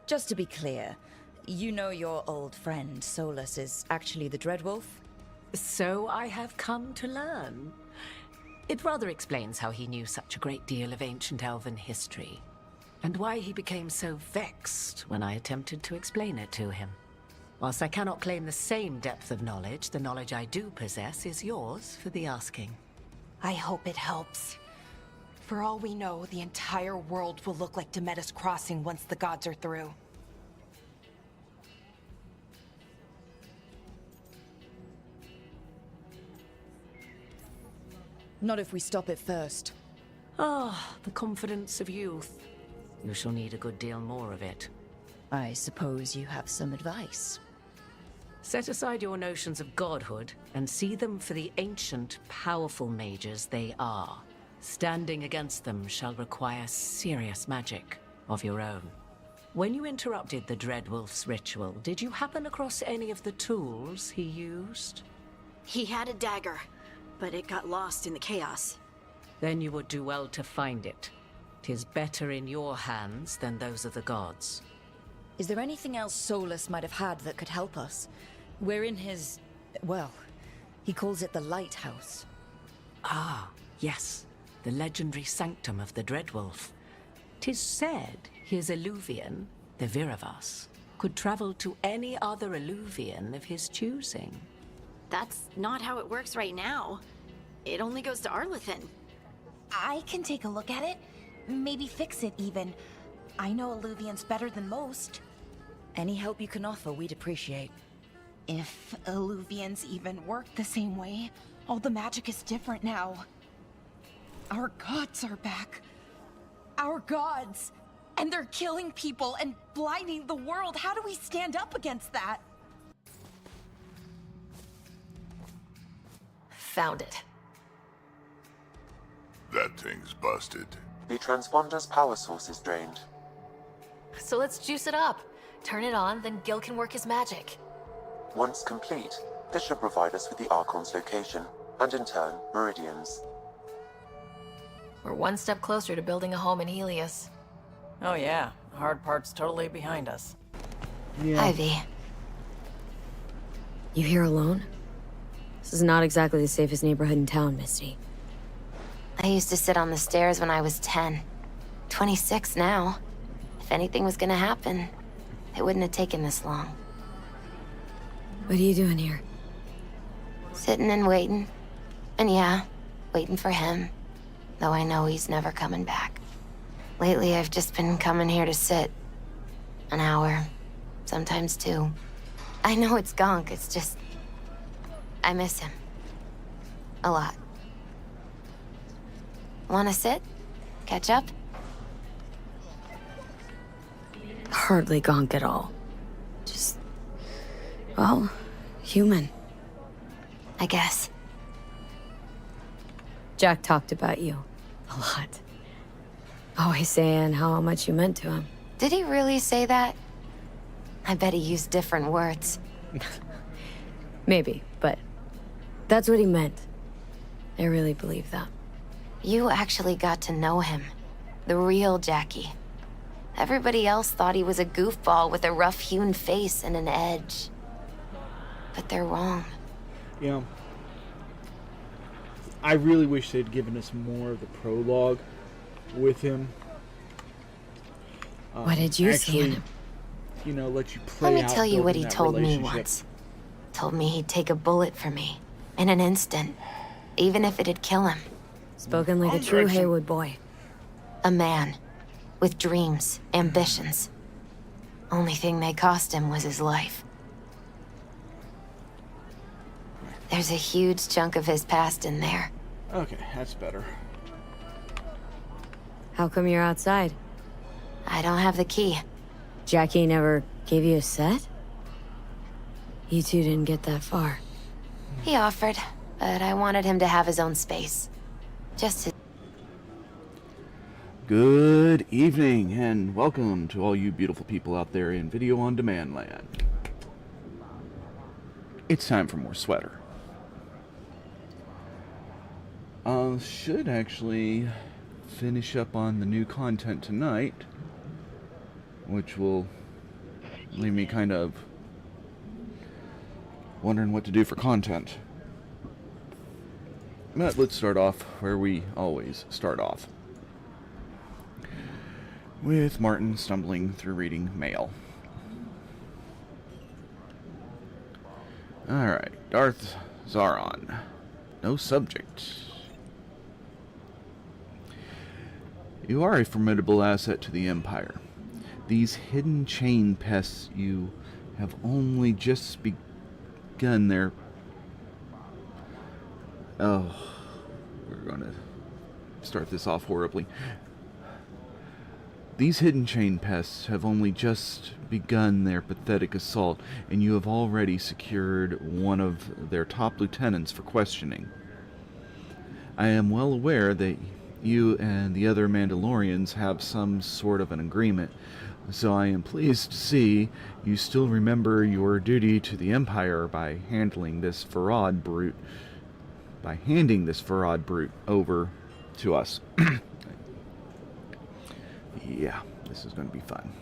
Just to be clear, you know your old friend Solus is actually the Dreadwolf? So I have come to learn. It rather explains how he knew such a great deal of ancient elven history, and why he became so vexed when I attempted to explain it to him. Whilst I cannot claim the same depth of knowledge, the knowledge I do possess is yours for the asking. I hope it helps. For all we know, the entire world will look like Demetis Crossing once the gods are through. Not if we stop it first. Ah, the confidence of youth. You shall need a good deal more of it. I suppose you have some advice. Set aside your notions of godhood and see them for the ancient, powerful mages they are. Standing against them shall require serious magic of your own. When you interrupted the Dreadwolf's ritual, did you happen across any of the tools he used? He had a dagger, but it got lost in the chaos. Then you would do well to find it. 'Tis better in your hands than those of the gods. Is there anything else Solus might have had that could help us? We're in his... well, he calls it the Lighthouse. Ah, yes. The legendary sanctum of the Dreadwolf. 'Tis said his Illuvian, the Viravas, could travel to any other Illuvian of his choosing. That's not how it works right now. It only goes to Arlethan. I can take a look at it. Maybe fix it, even. I know Illuvians better than most. Any help you can offer, we'd appreciate. If Illuvians even work the same way, all the magic is different now. Our gods are back. Our gods! And they're killing people and blinding the world. How do we stand up against that? Found it. That thing's busted. The transponder's power source is drained. So let's juice it up. Turn it on, then Gil can work his magic. Once complete, this should provide us with the Archon's location, and in turn, Meridian's. We're one step closer to building a home in Helios. Oh yeah, the hard part's totally behind us. Yeah. Ivy. You here alone? This is not exactly the safest neighborhood in town, Misty. I used to sit on the stairs when I was 10. 26 now. If anything was gonna happen, it wouldn't have taken this long. What are you doing here? Sitting and waiting. And yeah, waiting for him. Though I know he's never coming back. Lately, I've just been coming here to sit. An hour. Sometimes 2. I know it's gonk, it's just... I miss him. A lot. Wanna sit? Catch up? Hardly gonk at all. Just... well, human. I guess. Jack talked about you. A lot. Always saying how much you meant to him. Did he really say that? I bet he used different words. Maybe, but that's what he meant. I really believe that. You actually got to know him. The real Jackie. Everybody else thought he was a goofball with a rough-hewn face and an edge. But they're wrong. You know, I really wish they'd given us more of the prologue with him. What did you see in him? You know, let you play Let me out tell you what building he that told me relationship. once. Told me he'd take a bullet for me. In an instant. Even if it'd kill him. Spoken like a true Haywood boy. A man. With dreams, ambitions. Only thing they cost him was his life. There's a huge chunk of his past in there. Okay, that's better. How come you're outside? I don't have the key. Jackie never gave you a set? You two didn't get that far. He offered, but I wanted him to have his own space. Just his... Good evening, and welcome to all you beautiful people out there in Video on Demand land. It's time for more sweater. Should actually finish up on the new content tonight, which will leave me kind of wondering what to do for content. But let's start off where we always start off, with Martin stumbling through reading mail. Alright, Darth Zaron. No subject. You are a formidable asset to the Empire. These hidden chain pests you have only just begun their... Oh, we're going to start this off horribly. These hidden chain pests have only just begun their pathetic assault, and you have already secured one of their top lieutenants for questioning. I am well aware that you and the other Mandalorians have some sort of an agreement, so I am pleased to see you still remember your duty to the Empire by handing this Farad brute over to us. Yeah, this is going to be fun.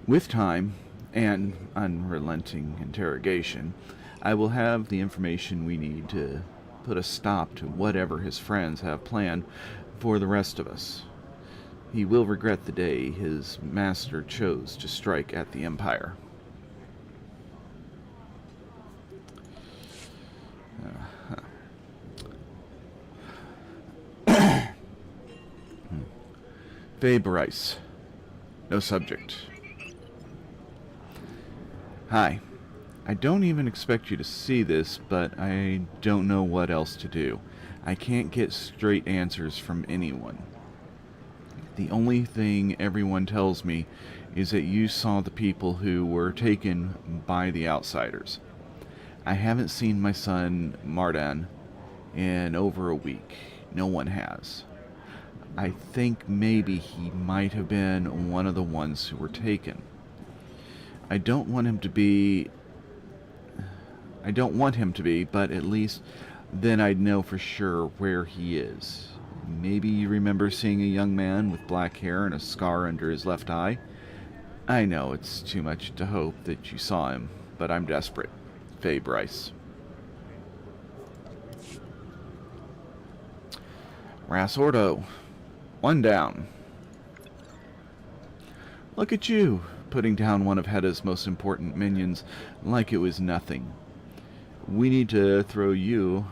With time and unrelenting interrogation, I will have the information we need to put a stop to whatever his friends have planned for the rest of us. He will regret the day his master chose to strike at the Empire. Faye Bryce. No subject. Hi. I don't even expect you to see this, but I don't know what else to do. I can't get straight answers from anyone. The only thing everyone tells me is that you saw the people who were taken by the outsiders. I haven't seen my son, Mardan, in over a week. No one has. I think maybe he might have been one of the ones who were taken. I don't want him to be, but at least then I'd know for sure where he is. Maybe you remember seeing a young man with black hair and a scar under his left eye? I know it's too much to hope that you saw him, but I'm desperate. Faye Bryce. Ras Ordo. One down. Look at you, putting down one of Hedda's most important minions like it was nothing. We need to throw you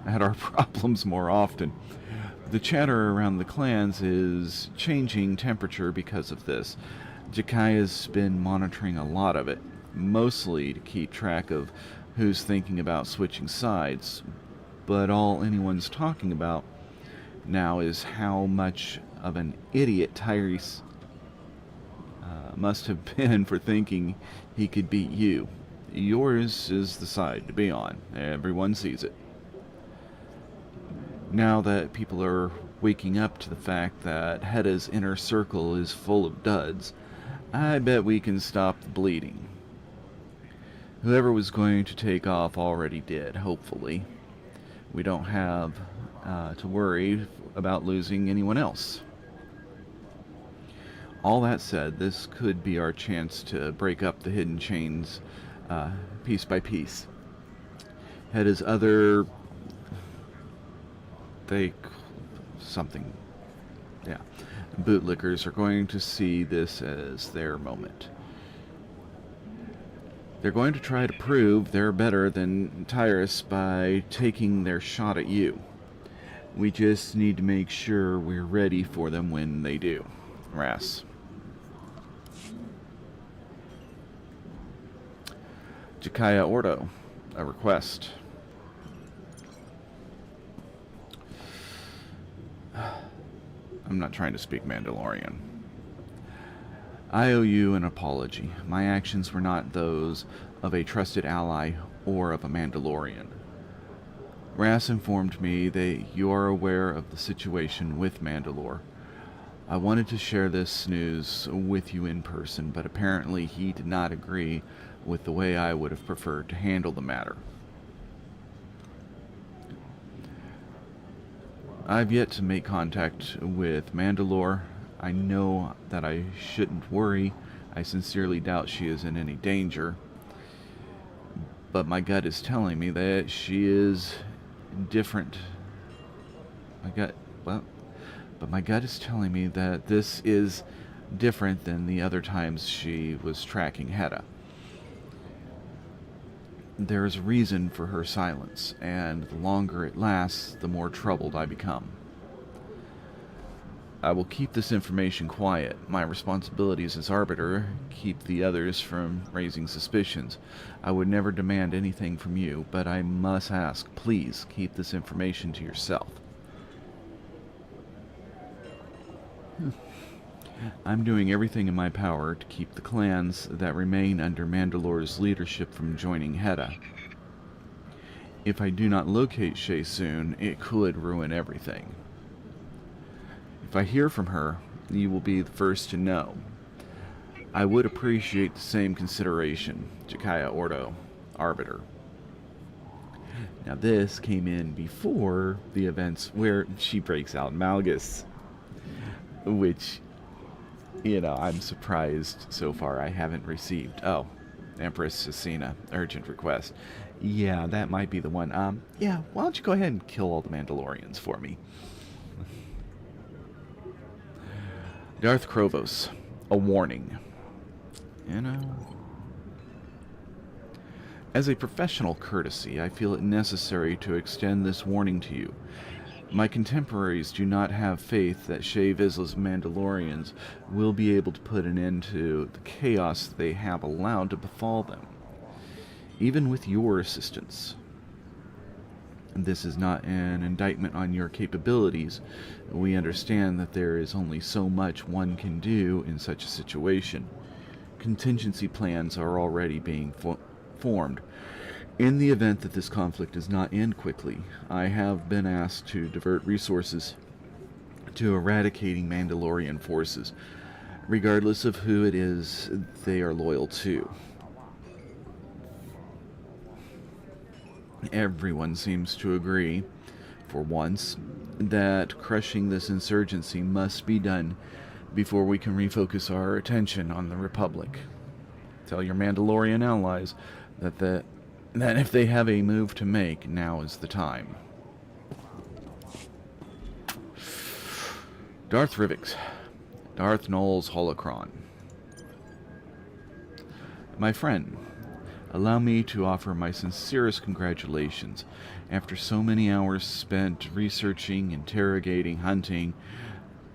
at our problems more often. The chatter around the clans is changing temperature because of this. Jakaya's been monitoring a lot of it, mostly to keep track of who's thinking about switching sides, but all anyone's talking about now is how much of an idiot Tyrese must have been for thinking he could beat you. Yours is the side to be on. Everyone sees it. Now that people are waking up to the fact that Hedda's inner circle is full of duds, I bet we can stop the bleeding. Whoever was going to take off already did, hopefully. We don't have to worry about losing anyone else. All that said, this could be our chance to break up the hidden chains piece by piece. Hedda's other... bootlickers are going to see this as their moment. They're going to try to prove they're better than Tyrus by taking their shot at you. We just need to make sure we're ready for them when they do. Ras. Jakaya Ordo. A request. I'm not trying to speak Mandalorian. I owe you an apology. My actions were not those of a trusted ally or of a Mandalorian. Ras informed me that you are aware of the situation with Mandalore. I wanted to share this news with you in person, but apparently he did not agree with the way I would have preferred to handle the matter. I've yet to make contact with Mandalore. I know that I shouldn't worry. I sincerely doubt she is in any danger. But my gut is telling me that she is different. But my gut is telling me that this is different than the other times she was tracking Hedda. There is a reason for her silence, and the longer it lasts, the more troubled I become. I will keep this information quiet. My responsibilities as Arbiter keep the others from raising suspicions. I would never demand anything from you, but I must ask, please keep this information to yourself. I'm doing everything in my power to keep the clans that remain under Mandalore's leadership from joining Hedda. If I do not locate Shay soon, it could ruin everything. If I hear from her, you will be the first to know. I would appreciate the same consideration. Jakaya Ordo, Arbiter. Now this came in before the events where she breaks out Malgus, which, you know, I'm surprised so far I haven't received. Oh, Empress Cecina, urgent request. Yeah, that might be the one. Yeah, why don't you go ahead and kill all the Mandalorians for me? Darth Krovos, a warning. You know, as a professional courtesy, I feel it necessary to extend this warning to you. My contemporaries do not have faith that Shae Vizsla's Mandalorians will be able to put an end to the chaos they have allowed to befall them, even with your assistance. This is not an indictment on your capabilities. We understand that there is only so much one can do in such a situation. Contingency plans are already being formed. In the event that this conflict does not end quickly, I have been asked to divert resources to eradicating Mandalorian forces, regardless of who it is they are loyal to. Everyone seems to agree, for once, that crushing this insurgency must be done before we can refocus our attention on the Republic. Tell your Mandalorian allies that if they have a move to make, now is the time. Darth Rivix, Darth Nul's Holocron. My friend, allow me to offer my sincerest congratulations. After so many hours spent researching, interrogating, hunting,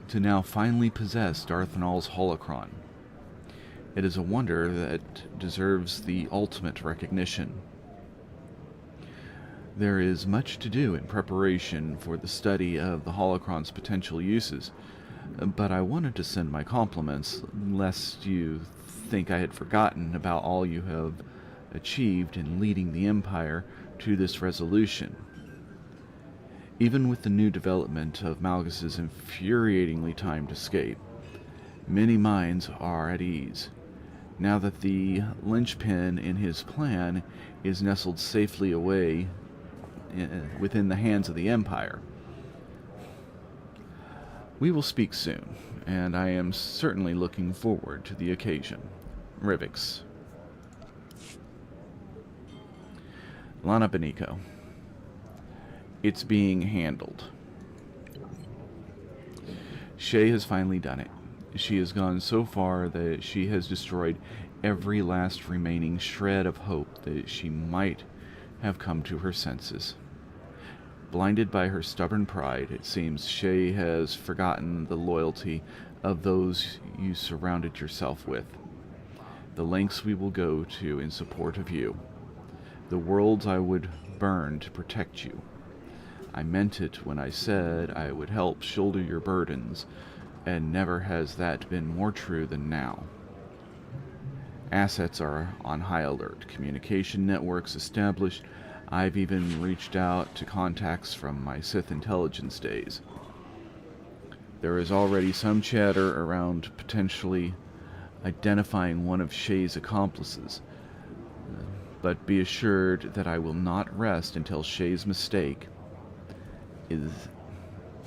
to now finally possess Darth Nul's Holocron. It is a wonder that deserves the ultimate recognition. There is much to do in preparation for the study of the Holocron's potential uses, but I wanted to send my compliments, lest you think I had forgotten about all you have achieved in leading the Empire to this resolution. Even with the new development of Malgus's infuriatingly timed escape, many minds are at ease, now that the linchpin in his plan is nestled safely away within the hands of the Empire. We will speak soon, and I am certainly looking forward to the occasion. Rivix. Lana Benico. It's being handled. Shae has finally done it. She has gone so far that she has destroyed every last remaining shred of hope that she might have come to her senses. Blinded by her stubborn pride, it seems Shae has forgotten the loyalty of those you surrounded yourself with. The lengths we will go to in support of you. The worlds I would burn to protect you. I meant it when I said I would help shoulder your burdens, and never has that been more true than now. Assets are on high alert, communication networks established. I've even reached out to contacts from my Sith intelligence days. There is already some chatter around potentially identifying one of Shae's accomplices, but be assured that I will not rest until Shae's mistake is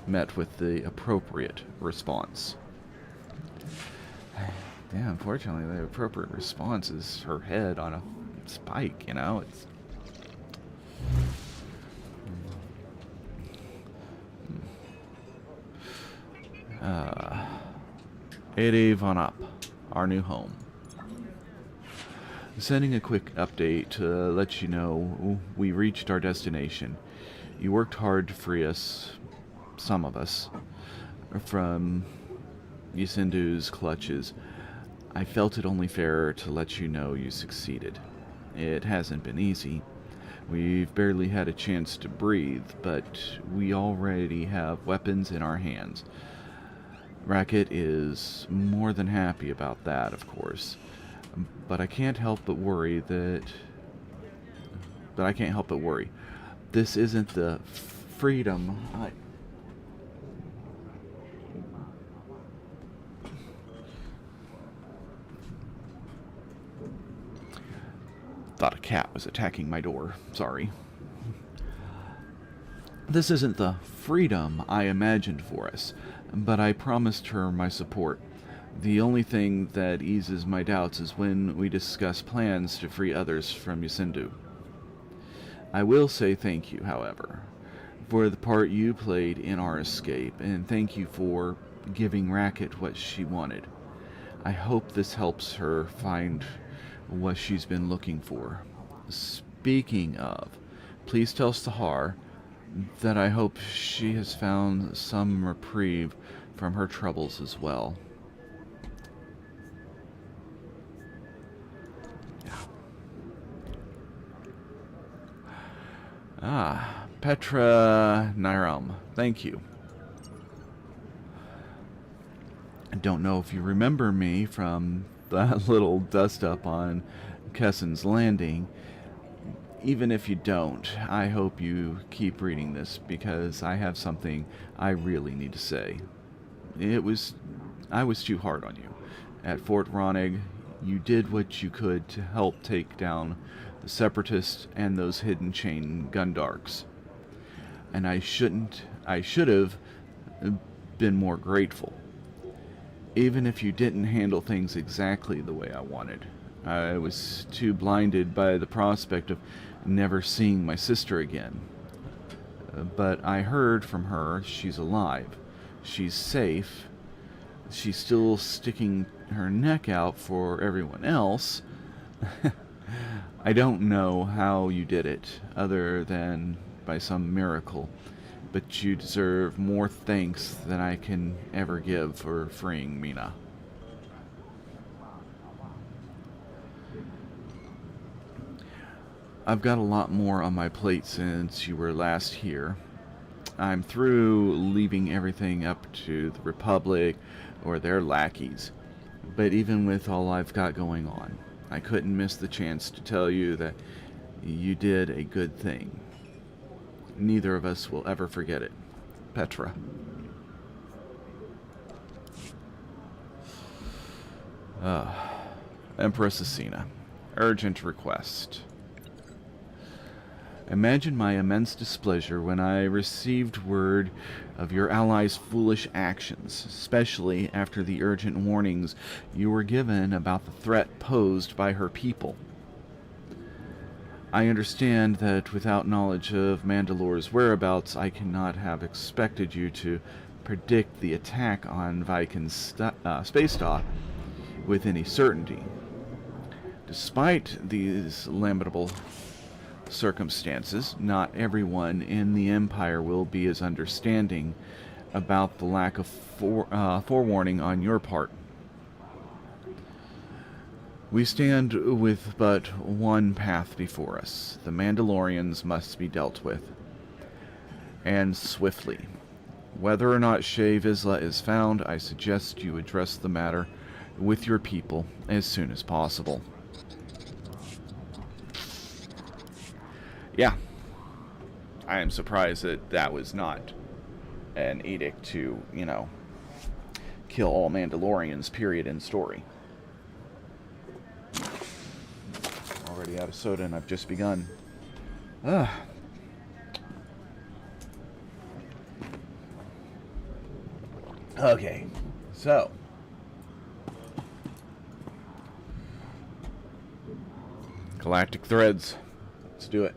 met with the appropriate response. Yeah, unfortunately, the appropriate response is her head on a spike, you know? It's... Ede Von Up, our new home. Sending a quick update to let you know we reached our destination. You worked hard to free us, some of us, from Yusindu's clutches. I felt it only fair to let you know you succeeded. It hasn't been easy. We've barely had a chance to breathe, but we already have weapons in our hands. Racket is more than happy about that, of course. But I can't help but worry This isn't the freedom I... Thought a cat was attacking my door. Sorry. This isn't the freedom I imagined for us, but I promised her my support. The only thing that eases my doubts is when we discuss plans to free others from Yusindu. I will say thank you, however, for the part you played in our escape, and thank you for giving Racket what she wanted. I hope this helps her find what she's been looking for. Speaking of, please tell Sahar that I hope she has found some reprieve from her troubles as well. Petra Nairam, thank you. I don't know if you remember me from that little dust-up on Kessen's Landing. Even if you don't, I hope you keep reading this, because I have something I really need to say. I was too hard on you. At Fort Ronig, you did what you could to help take down the Separatists and those hidden chain Gundarks. And I should have been more grateful. Even if you didn't handle things exactly the way I wanted. I was too blinded by the prospect of never seeing my sister again. But I heard from her she's alive. She's safe. She's still sticking her neck out for everyone else. I don't know how you did it, other than by some miracle, but you deserve more thanks than I can ever give for freeing Mina. I've got a lot more on my plate since you were last here. I'm through leaving everything up to the Republic or their lackeys, but even with all I've got going on, I couldn't miss the chance to tell you that you did a good thing. Neither of us will ever forget it. Petra. Empress Asina. Urgent request. Imagine my immense displeasure when I received word of your allies' foolish actions, especially after the urgent warnings you were given about the threat posed by her people. I understand that without knowledge of Mandalore's whereabouts, I cannot have expected you to predict the attack on Viken's space dock with any certainty. Despite these lamentable circumstances, not everyone in the Empire will be as understanding about the lack of forewarning on your part. We stand with but one path before us. The Mandalorians must be dealt with, and swiftly. Whether or not Shae Vizsla is found, I suggest you address the matter with your people as soon as possible. Yeah. I am surprised that that was not an edict to, you know, kill all Mandalorians, period, end story. Already out of soda and I've just begun. Okay, so Galactic threads. Let's do it.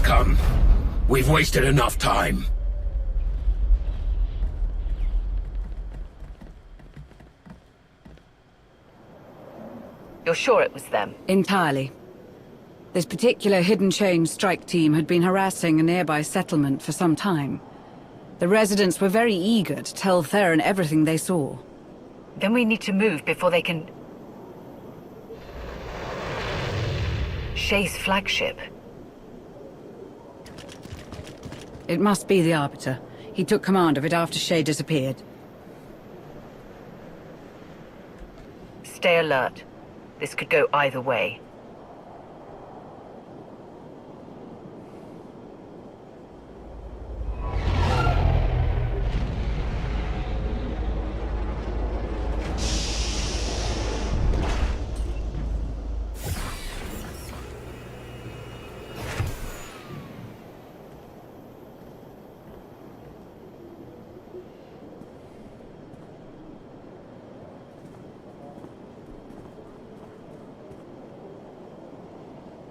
Come. We've wasted enough time. You're sure it was them? Entirely. This particular hidden chain strike team had been harassing a nearby settlement for some time. The residents were very eager to tell Theron everything they saw. Then we need to move before they can... Shay's flagship. It must be the Arbiter. He took command of it after Shay disappeared. Stay alert. This could go either way.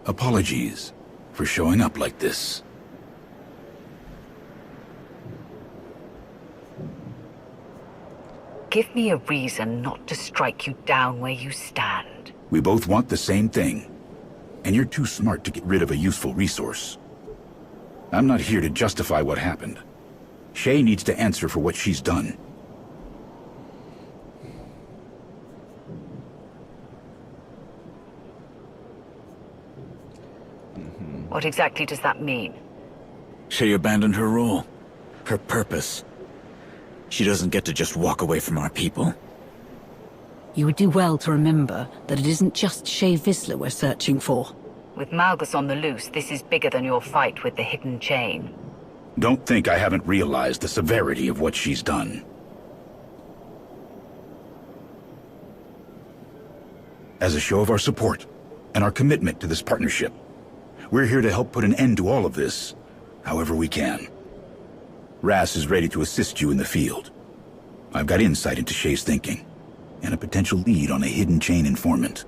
Apologies for showing up like this. Give me a reason not to strike you down where you stand. We both want the same thing, and you're too smart to get rid of a useful resource. I'm not here to justify what happened. Shay needs to answer for what she's done. What exactly does that mean? Shay abandoned her role, her purpose. She doesn't get to just walk away from our people. You would do well to remember that it isn't just Shay Vizsla we're searching for. With Malgus on the loose, this is bigger than your fight with the hidden chain. Don't think I haven't realized the severity of what she's done. As a show of our support and our commitment to this partnership, we're here to help put an end to all of this, however we can. Ras is ready to assist you in the field. I've got insight into Shay's thinking, and a potential lead on a hidden chain informant.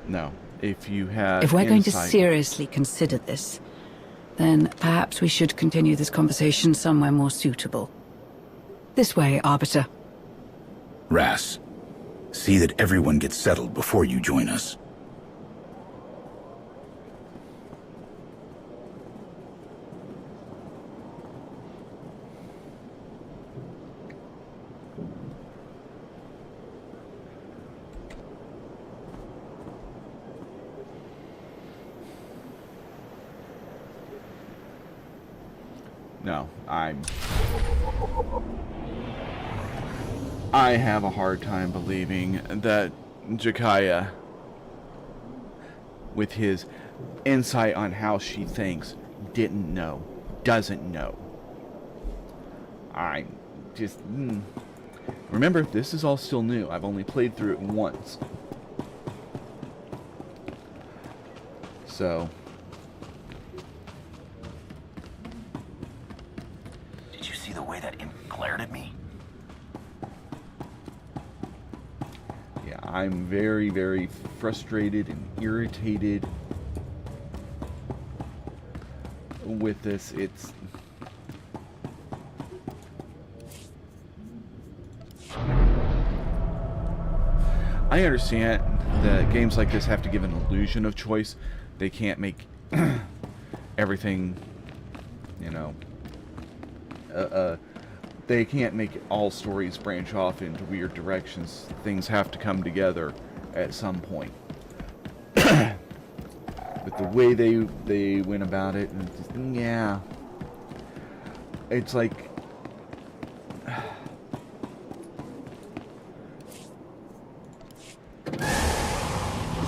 No, if you have If we're going to insight- seriously consider this, then perhaps we should continue this conversation somewhere more suitable. This way, Arbiter. Ras, see that everyone gets settled before you join us. No, I have a hard time believing that Jakaya, with his insight on how she thinks, didn't know, doesn't know. I just... Remember, this is all still new. I've only played through it once. So... The way that imp glared at me? Yeah, I'm very, very frustrated and irritated with this. I understand that games like this have to give an illusion of choice. They can't make everything, you know, they can't make all stories branch off into weird directions. Things have to come together at some point. But the way they went about it, yeah, it's like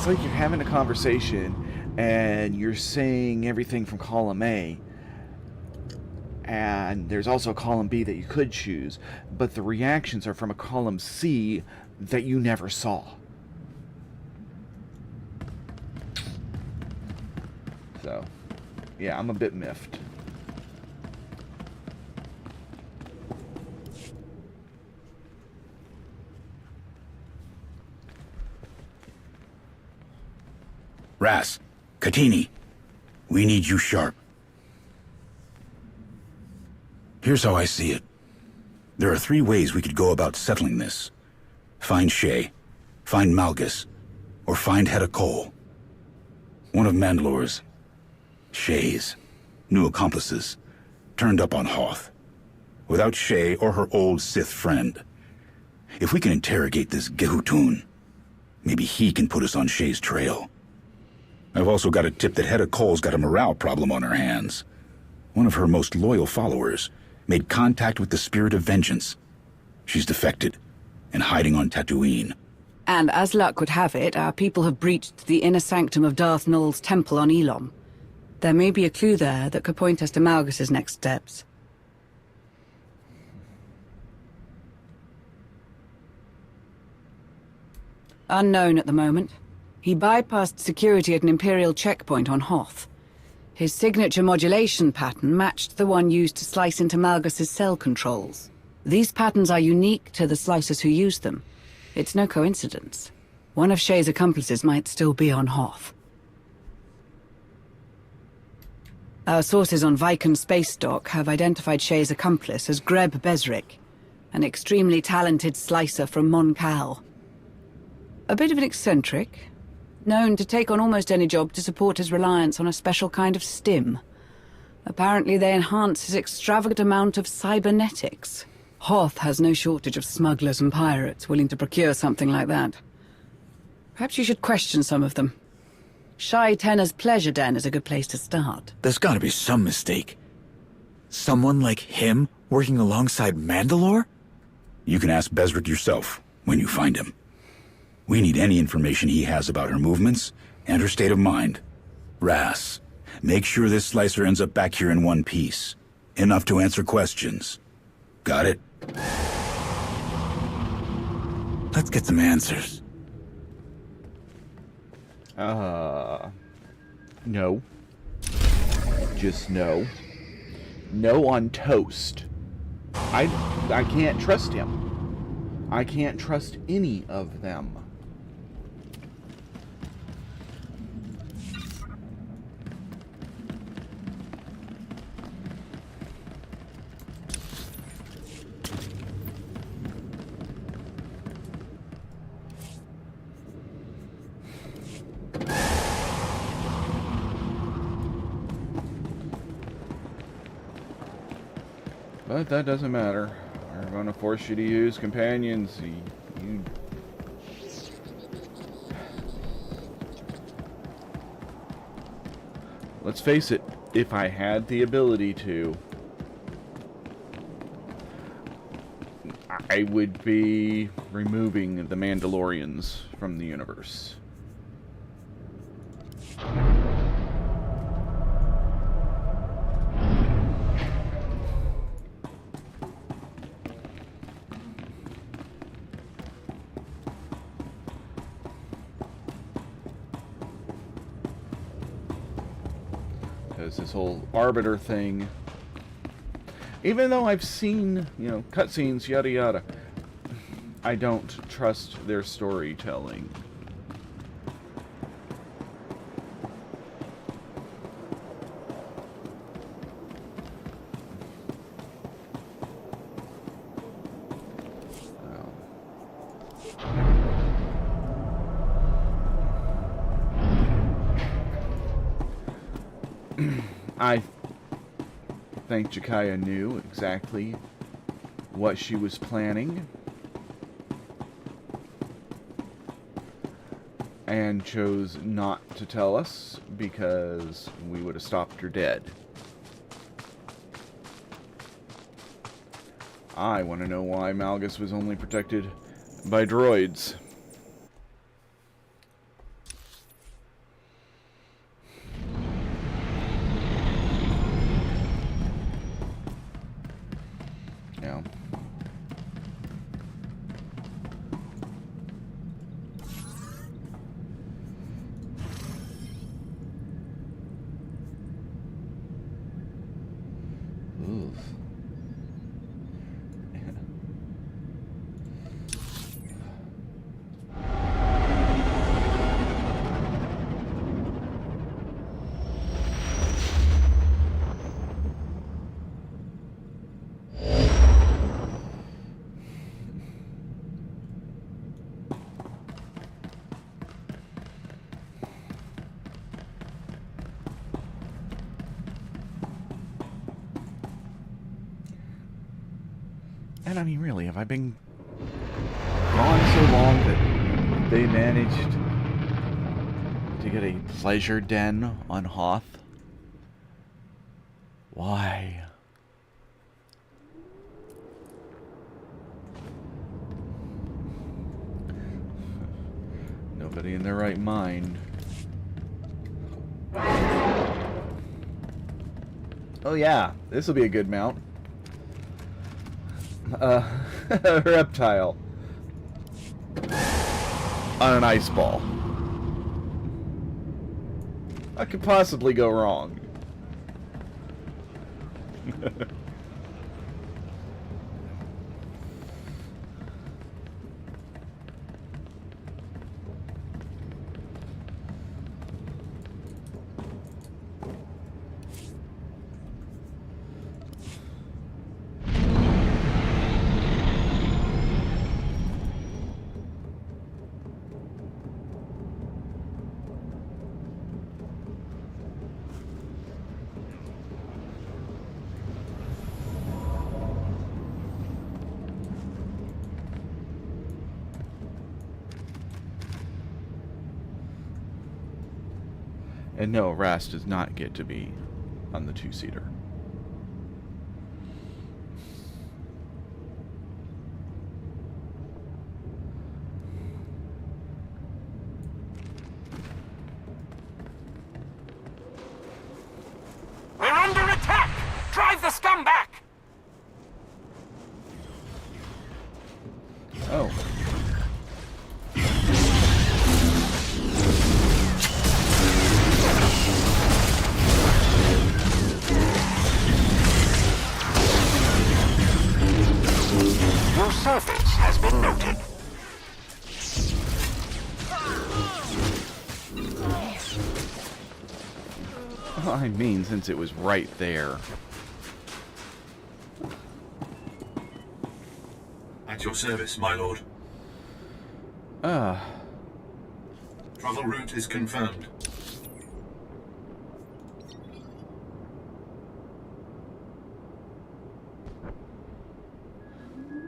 you're having a conversation and you're saying everything from column A, and there's also a column B that you could choose, but the reactions are from a column C that you never saw. So, yeah, I'm a bit miffed. Ras, Katini, we need you sharp. Here's how I see it. There are 3 ways we could go about settling this. Find Shay, find Malgus, or find Hedda Cole. One of Mandalore's, Shay's, new accomplices, turned up on Hoth. Without Shay or her old Sith friend. If we can interrogate this Gehutun, maybe he can put us on Shay's trail. I've also got a tip that Hedda Cole's got a morale problem on her hands. One of her most loyal followers made contact with the Spirit of Vengeance. She's defected and hiding on Tatooine. And as luck would have it, our people have breached the inner sanctum of Darth Nul's temple on Elom. There may be a clue there that could point us to Malgus's next steps. Unknown at the moment. He bypassed security at an Imperial checkpoint on Hoth. His signature modulation pattern matched the one used to slice into Malgus's cell controls. These patterns are unique to the slicers who use them. It's no coincidence. One of Shay's accomplices might still be on Hoth. Our sources on Viken Space Dock have identified Shay's accomplice as Greb Bezrik, an extremely talented slicer from Mon Cal. A bit of an eccentric, known to take on almost any job to support his reliance on a special kind of stim. Apparently they enhance his extravagant amount of cybernetics. Hoth has no shortage of smugglers and pirates willing to procure something like that. Perhaps you should question some of them. Shai Tena's Pleasure Den is a good place to start. There's gotta be some mistake. Someone like him working alongside Mandalore? You can ask Bezrik yourself when you find him. We need any information he has about her movements and her state of mind. Ras, make sure this slicer ends up back here in one piece. Enough to answer questions. Got it? Let's get some answers. No. Just no. No on toast. I can't trust him. I can't trust any of them. But that doesn't matter. We're going to force you to use companions. You... Let's face it, if I had the ability to, I would be removing the Mandalorians from the universe. This whole arbiter thing, even though I've seen, cutscenes, yada yada, I don't trust their storytelling. I think Jakaya knew exactly what she was planning and chose not to tell us because we would have stopped her dead. I want to know why Malgus was only protected by droids. Yeah. Oof. And I mean, really, have I been gone so long that they managed to get a pleasure den on Hoth? Why? Nobody in their right mind. Oh yeah, this will be a good mount. A reptile on an ice ball. What could possibly go wrong? And no, Ras does not get to be on the two-seater. We're under attack! Drive the scum back! Oh. Your surface has been noted. Well, I mean, since it was right there. At your service, my lord. Travel route is confirmed.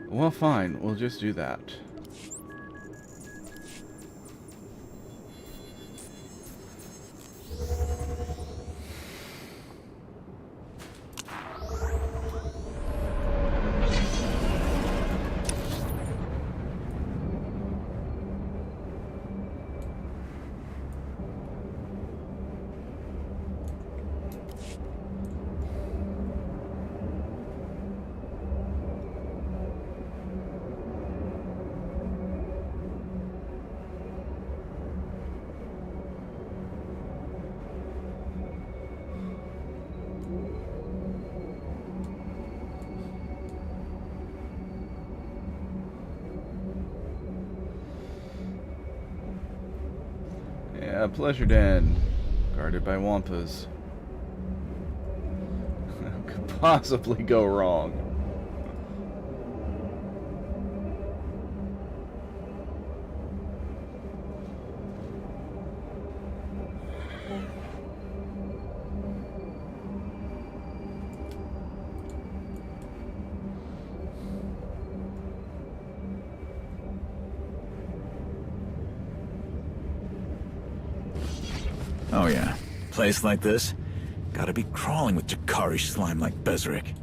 Well, fine. We'll just do that. Yeah, pleasure den. Guarded by Wampas. Could possibly go wrong. Oh yeah. Place like this? Gotta be crawling with Jakari slime like Bezric.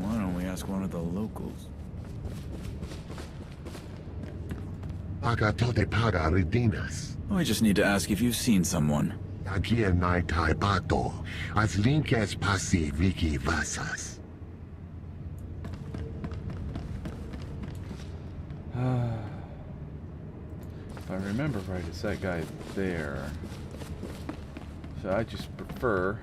Why don't we ask one of the locals? Pagato de paga Redinas. We just need to ask if you've seen someone. Aquí en Naitai Bato, as linkes pasi Viki Vasas. If I remember right, it's that guy there. So I just prefer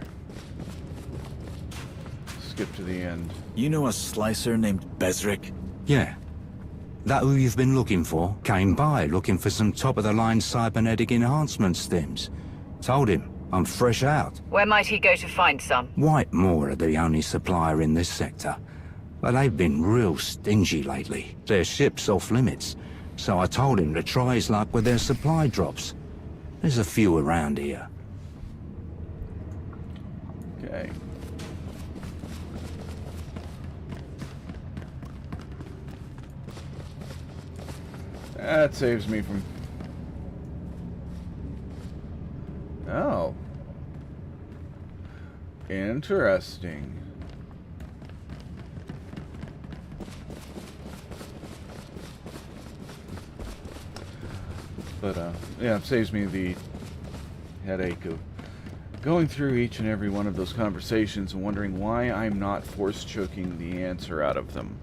skip to the end. You know a slicer named Bezric? Yeah. That who you've been looking for came by looking for some top-of-the-line cybernetic enhancement stims. Told him I'm fresh out. Where might he go to find some? Whitemore are the only supplier in this sector. But they've been real stingy lately. Their ship's off limits. So I told him to try his luck with their supply drops. There's a few around here. Okay. That saves me from... Oh. Interesting. But, yeah, it saves me the headache of going through each and every one of those conversations and wondering why I'm not force choking the answer out of them.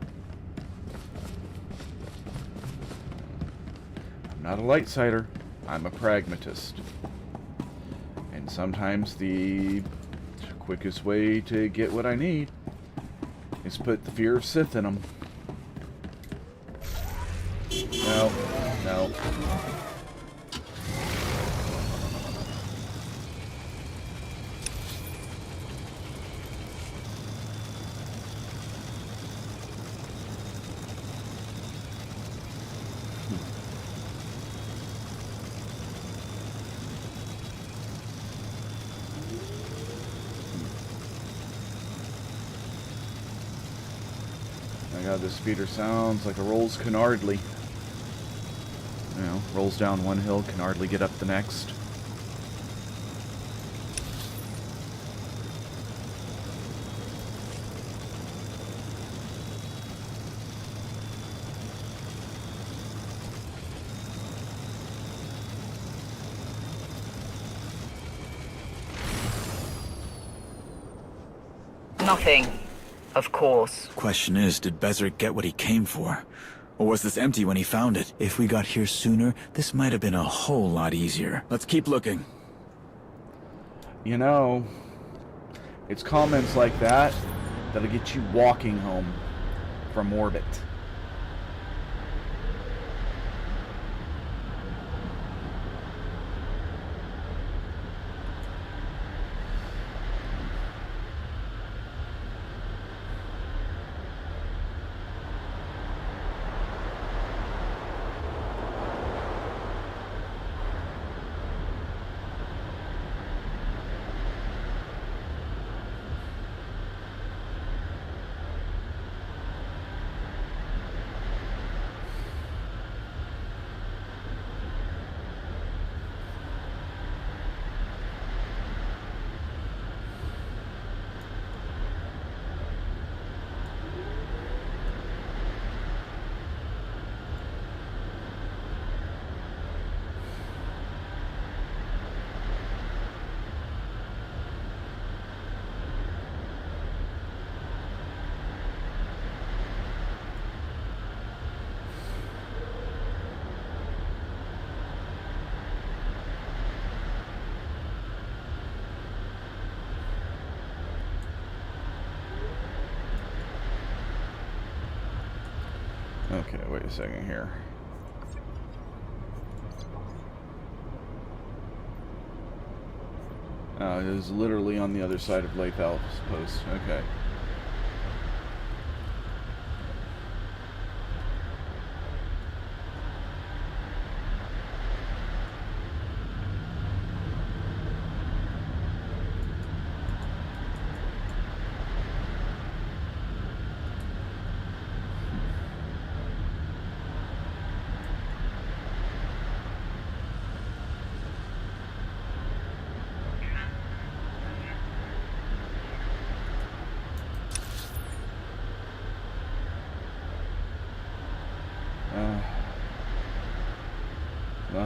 I'm not a light-sider, I'm a pragmatist. And sometimes the quickest way to get what I need is put the fear of Sith in them. No, no. This speeder sounds like a rolls canardly. You know, rolls down one hill, can hardly get up the next. Nothing. Of course. Question is, did Bezric get what he came for? Or was this empty when he found it? If we got here sooner, this might have been a whole lot easier. Let's keep looking. You know, it's comments like that that'll get you walking home from orbit. Okay, wait a second here. It is literally on the other side of Lathal's post. Okay.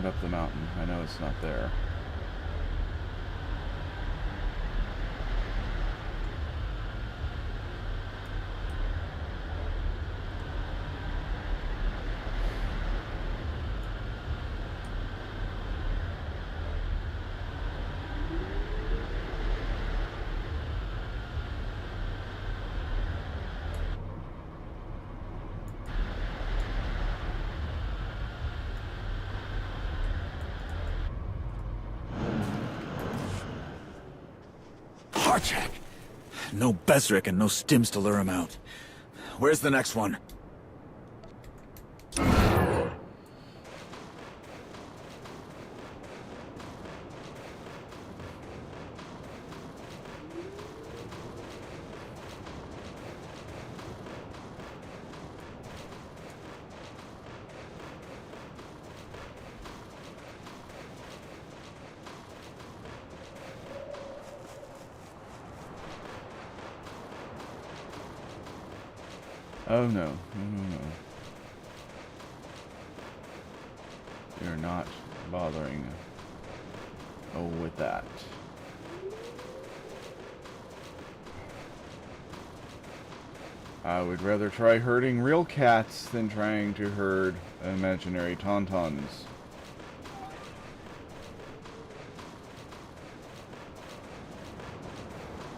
not up the mountain. I know it's not there. Check. No Bezric and no stims to lure him out. Where's the next one? Oh no, no. You're not bothering with that. I would rather try herding real cats than trying to herd imaginary tauntauns.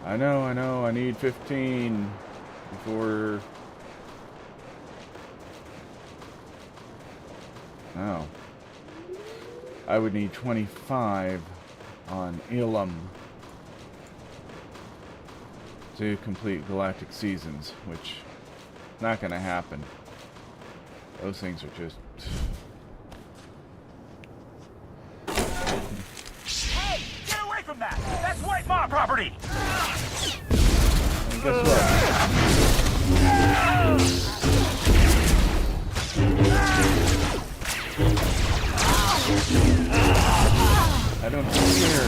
I know, I need 15 before... Oh. I would need 25 on Ilum to complete Galactic Seasons, which not gonna happen. Those things are just... Hey! Get away from that! That's White Maw property! And guess what? I don't care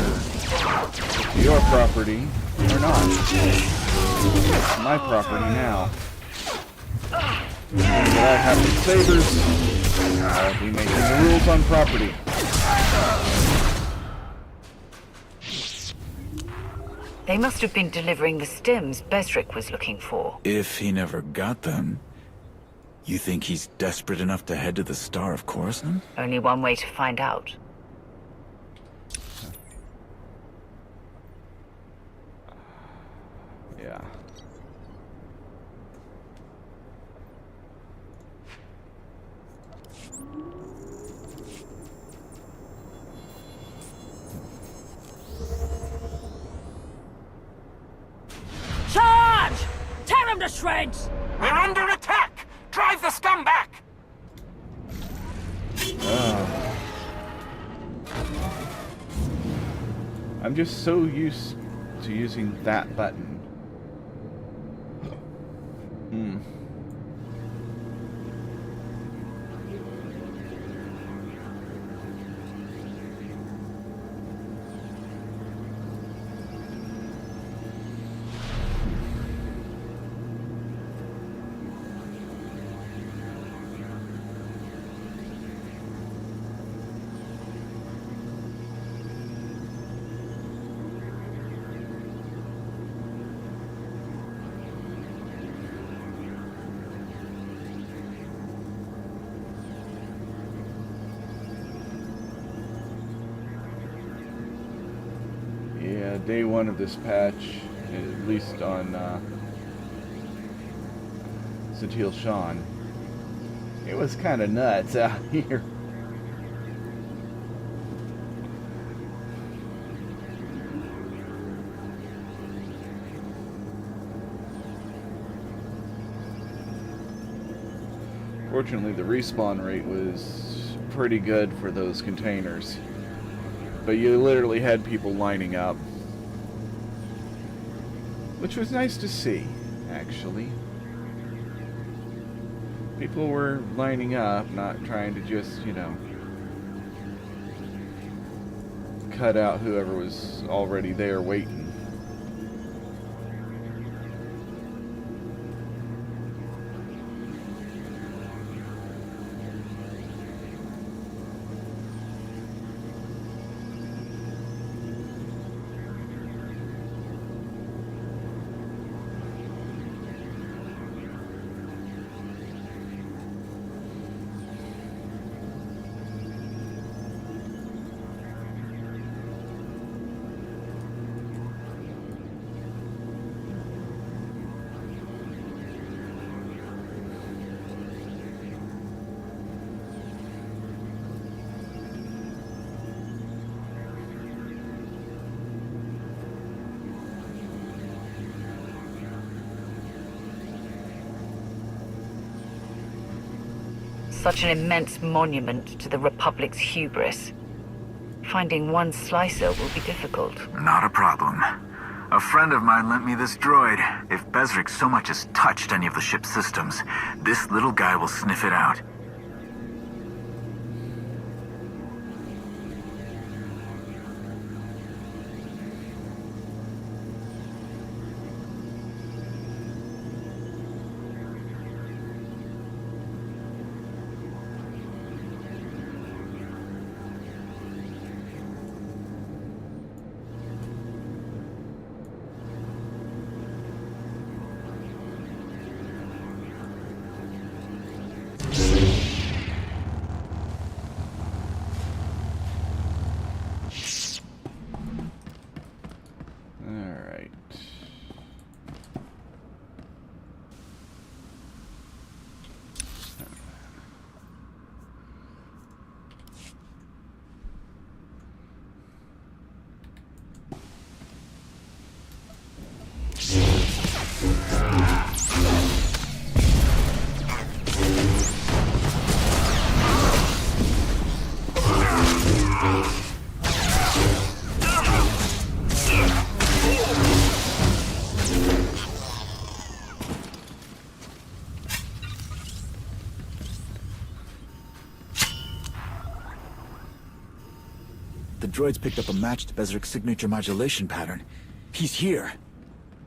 if your property or not. It's my property now. And that I have the sabers, I'll be making the rules on property. They must have been delivering the stims Besric was looking for. If he never got them, you think he's desperate enough to head to the Star of Coruscant? Only one way to find out. Yeah. Charge! Tear him to shreds! We're under attack! Drive the scum back! I'm just so used to using that button. Yeah, day one of this patch, at least on Satil Shan, it was kind of nuts out here. Fortunately, the respawn rate was pretty good for those containers. But you literally had people lining up. Which was nice to see, actually. People were lining up, not trying to just, you know, cut out whoever was already there waiting. Such an immense monument to the Republic's hubris. Finding one slicer will be difficult. Not a problem. A friend of mine lent me this droid. If Bezric so much as touched any of the ship's systems, this little guy will sniff it out. The droid's picked up a match to Bezric's signature modulation pattern. He's here.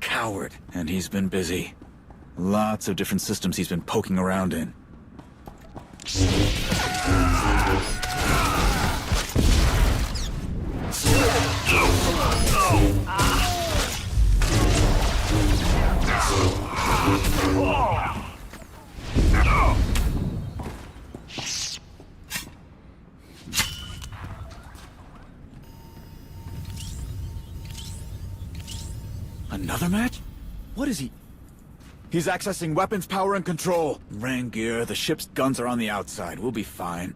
Coward. And he's been busy. Lots of different systems he's been poking around in. Another match? What is he? He's accessing weapons power and control. Rangear, the ship's guns are on the outside. We'll be fine.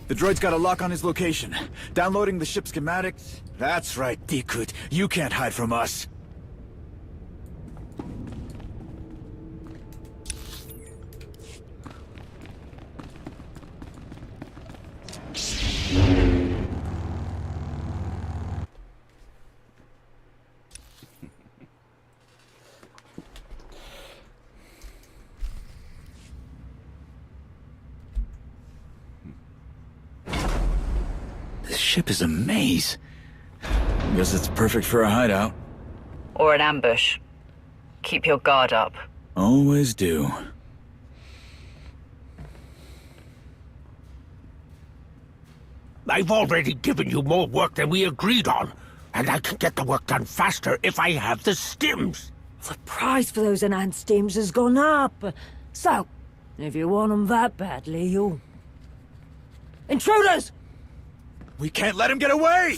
The droid's got a lock on his location. Downloading the ship's schematics. That's right, Dikut. You can't hide from us. This ship is a maze. Guess it's perfect for a hideout. Or an ambush. Keep your guard up. Always do. I've already given you more work than we agreed on, and I can get the work done faster if I have the stims. The price for those enhanced stims has gone up. So, if you want them that badly, you'll... Intruders! We can't let him get away!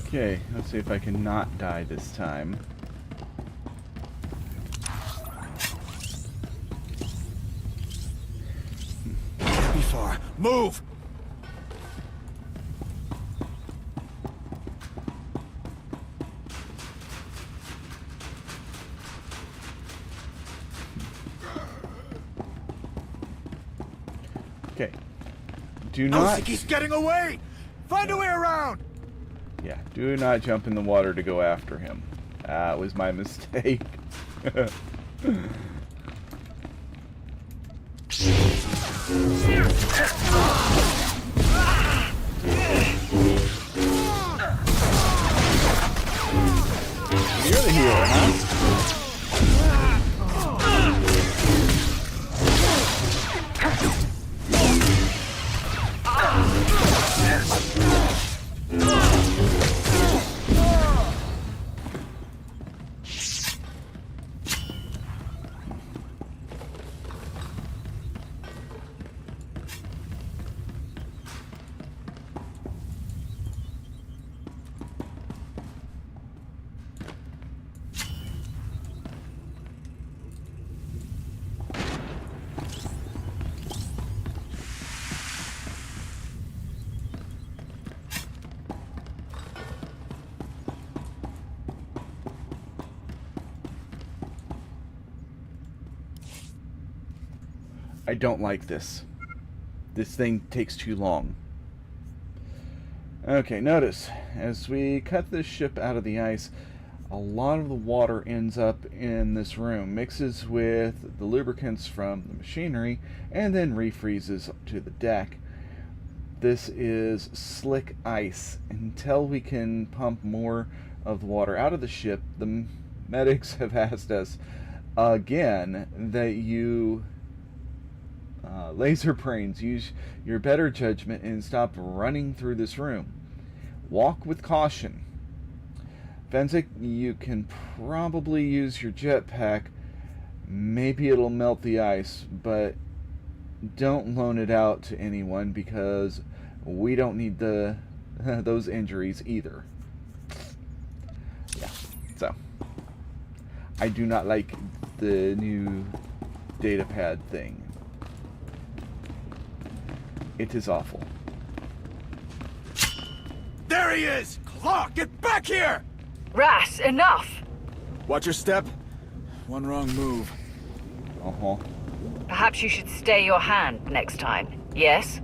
Okay, let's see if I can not die this time. Can't be far. Move! Okay. Do not... He's getting away! Find a way around! Yeah, do not jump in the water to go after him. That was my mistake. You're the hero, huh? I don't like this. This thing takes too long. Okay, notice, as we cut this ship out of the ice, a lot of the water ends up in this room, mixes with the lubricants from the machinery, and then refreezes to the deck. This is slick ice. Until we can pump more of the water out of the ship, the medics have asked us again that you laser brains, use your better judgment and stop running through this room. Walk with caution. Fenzik, you can probably use your jetpack. Maybe it'll melt the ice, but don't loan it out to anyone because we don't need those injuries either. Yeah, so I do not like the new data pad thing. It is awful. There he is! Clark, get back here! Ras, enough! Watch your step. One wrong move. Uh-huh. Perhaps you should stay your hand next time, yes?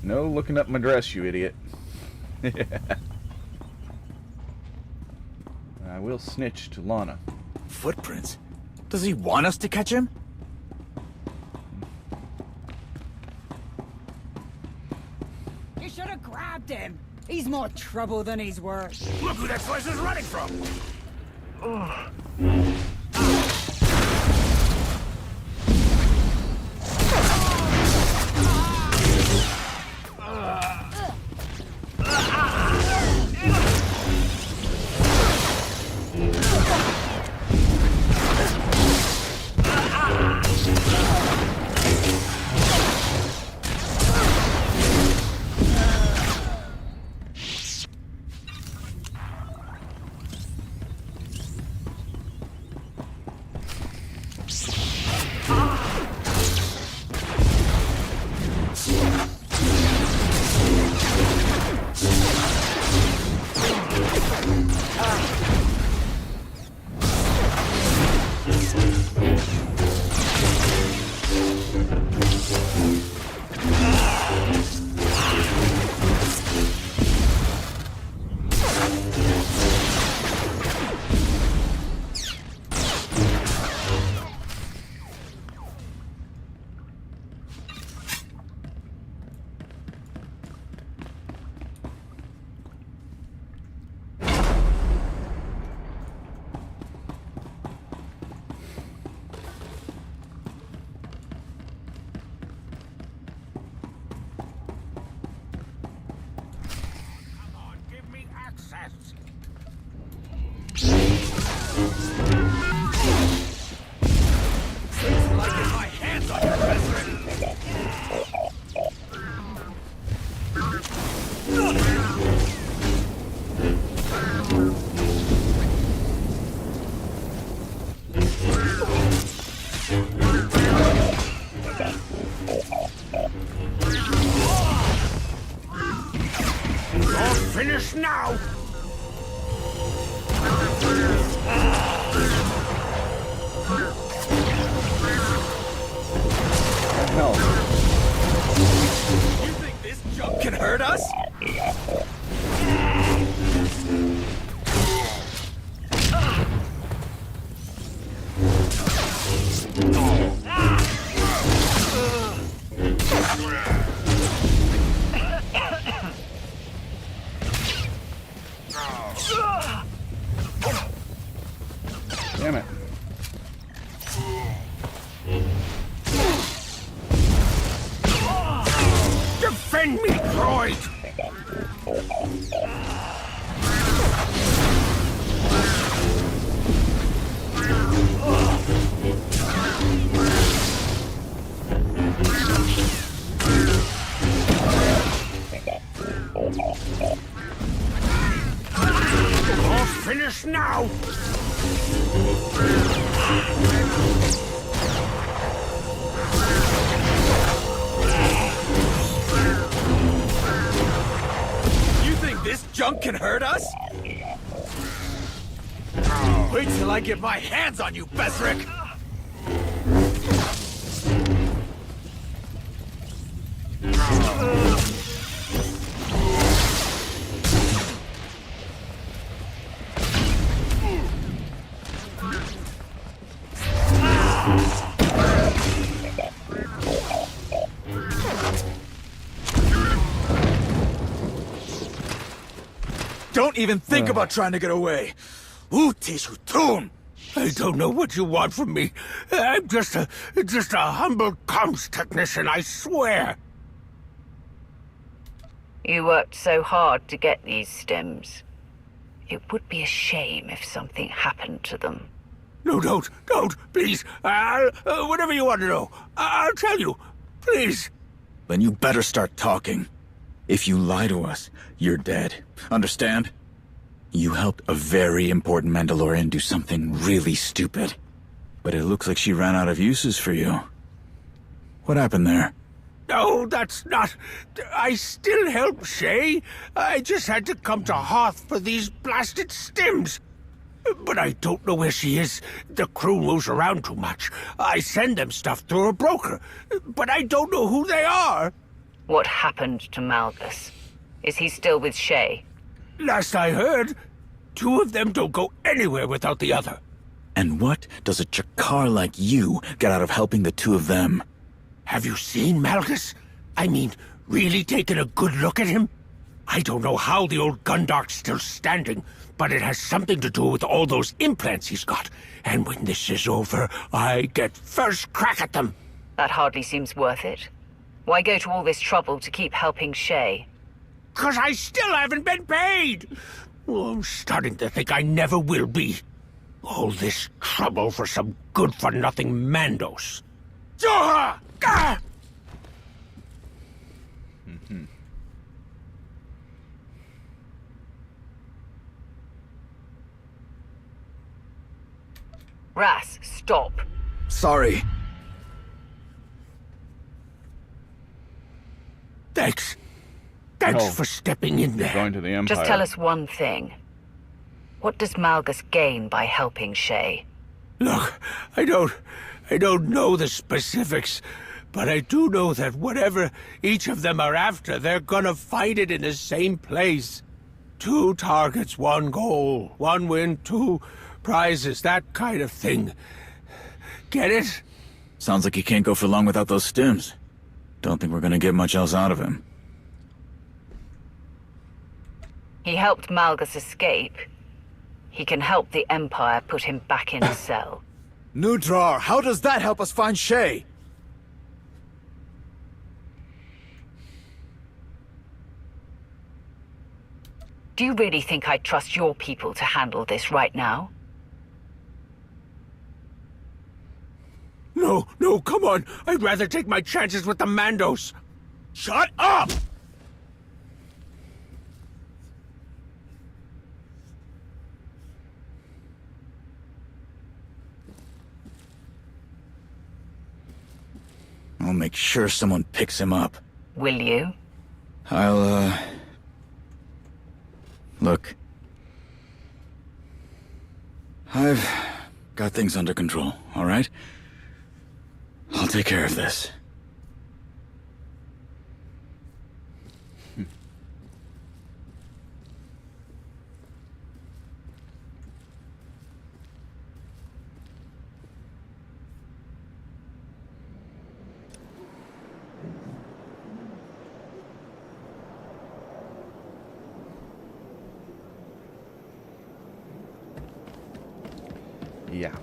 No looking up my dress, you idiot. I will snitch to Lana. Footprints? Does he want us to catch him? You should have grabbed him. He's more trouble than he's worth. Look who that slice is running from! finish now! Hell. You think this junk can hurt us? Damn it. Defend me, droid! All finished now! You think this junk can hurt us? Wait till I get my hands on you, Besrick! Don't even think about trying to get away. Utishutum! I don't know what you want from me. I'm just a humble comms technician, I swear. You worked so hard to get these stems. It would be a shame if something happened to them. No, don't, please. Whatever you want to know, I'll tell you. Please. Then you better start talking. If you lie to us, you're dead. Understand? You helped a very important Mandalorian do something really stupid. But it looks like she ran out of uses for you. What happened there? No, that's not... I still help Shay. I just had to come to Hoth for these blasted stims. But I don't know where she is. The crew moves around too much. I send them stuff through a broker, but I don't know who they are. What happened to Malgus? Is he still with Shay? Last I heard, two of them don't go anywhere without the other. And what does a Jakar like you get out of helping the two of them? Have you seen Malgus? I mean, really taken a good look at him? I don't know how the old Gundark's still standing, but it has something to do with all those implants he's got. And when this is over, I get first crack at them. That hardly seems worth it. Why go to all this trouble to keep helping Shay? 'Cause I still haven't been paid! Oh, I'm starting to think I never will be. All this trouble for some good-for-nothing Mandos. Joha! Gah! Ras, stop. Sorry. Thanks. Thanks for stepping in there. Going to the Empire. Just tell us one thing. What does Malgus gain by helping Shay? Look, I don't know the specifics, but I do know that whatever each of them are after, they're gonna find it in the same place. 2 targets, 1 goal, 1 win, 2 prizes, that kind of thing. Get it? Sounds like he can't go for long without those stims. Don't think we're gonna get much else out of him. He helped Malgus escape. He can help the Empire put him back in a cell. Nudrar, how does that help us find Shay? Do you really think I trust your people to handle this right now? No, come on. I'd rather take my chances with the Mandos. Shut up! I'll make sure someone picks him up. Will you? I'll, Look. I've got things under control, all right? I'll take care of this. Yeah.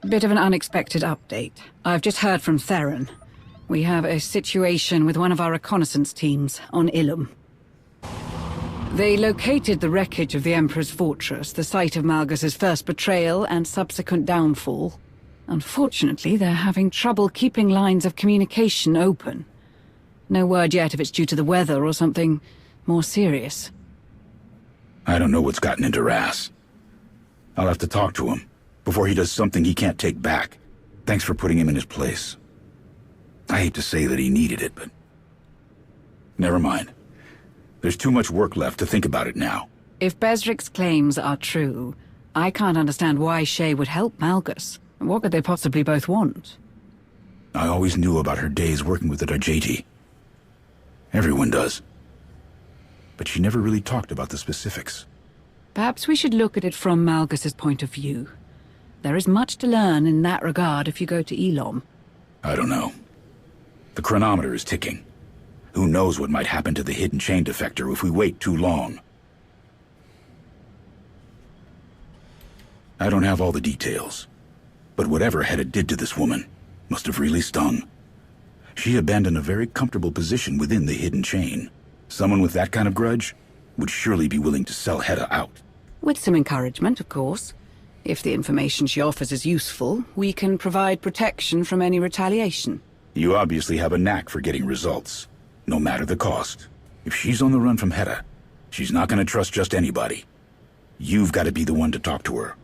Bit of an unexpected update. I've just heard from Theron. We have a situation with one of our reconnaissance teams on Ilum. They located the wreckage of the Emperor's fortress, the site of Malgus's first betrayal and subsequent downfall. Unfortunately, they're having trouble keeping lines of communication open. No word yet if it's due to the weather or something more serious. I don't know what's gotten into Ras. I'll have to talk to him before he does something he can't take back. Thanks for putting him in his place. I hate to say that he needed it, but... never mind. There's too much work left to think about it now. If Besric's claims are true, I can't understand why Shay would help Malgus. What could they possibly both want? I always knew about her days working with the Darjeti. Everyone does. But she never really talked about the specifics. Perhaps we should look at it from Malgus's point of view. There is much to learn in that regard if you go to Elom. I don't know. The chronometer is ticking. Who knows what might happen to the hidden chain defector if we wait too long. I don't have all the details, but whatever Hedda did to this woman must have really stung. She abandoned a very comfortable position within the hidden chain. Someone with that kind of grudge would surely be willing to sell Hedda out. With some encouragement, of course. If the information she offers is useful, we can provide protection from any retaliation. You obviously have a knack for getting results, no matter the cost. If she's on the run from Hedda, she's not going to trust just anybody. You've got to be the one to talk to her.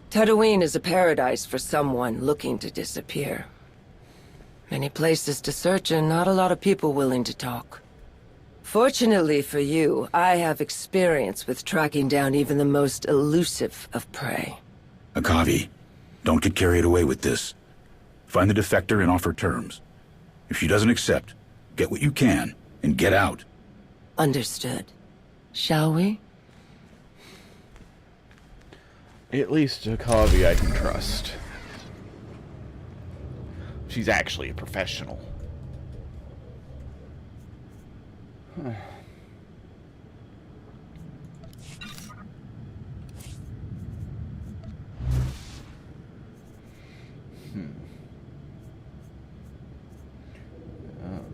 Tatooine is a paradise for someone looking to disappear. Many places to search and not a lot of people willing to talk. Fortunately for you, I have experience with tracking down even the most elusive of prey. Akavi, don't get carried away with this. Find the defector and offer terms. If she doesn't accept, get what you can and get out. Understood. Shall we? At least Akavi I can trust. She's actually a professional. Huh.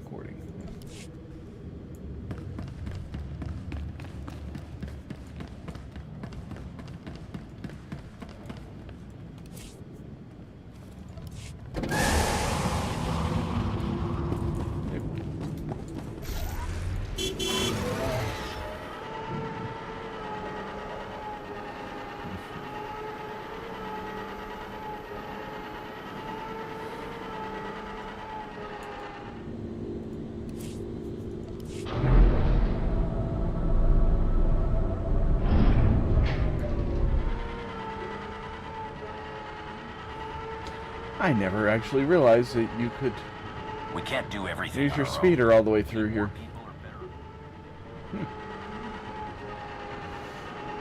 According. I never actually realized that you could We can't do everything use your speeder all the way through here.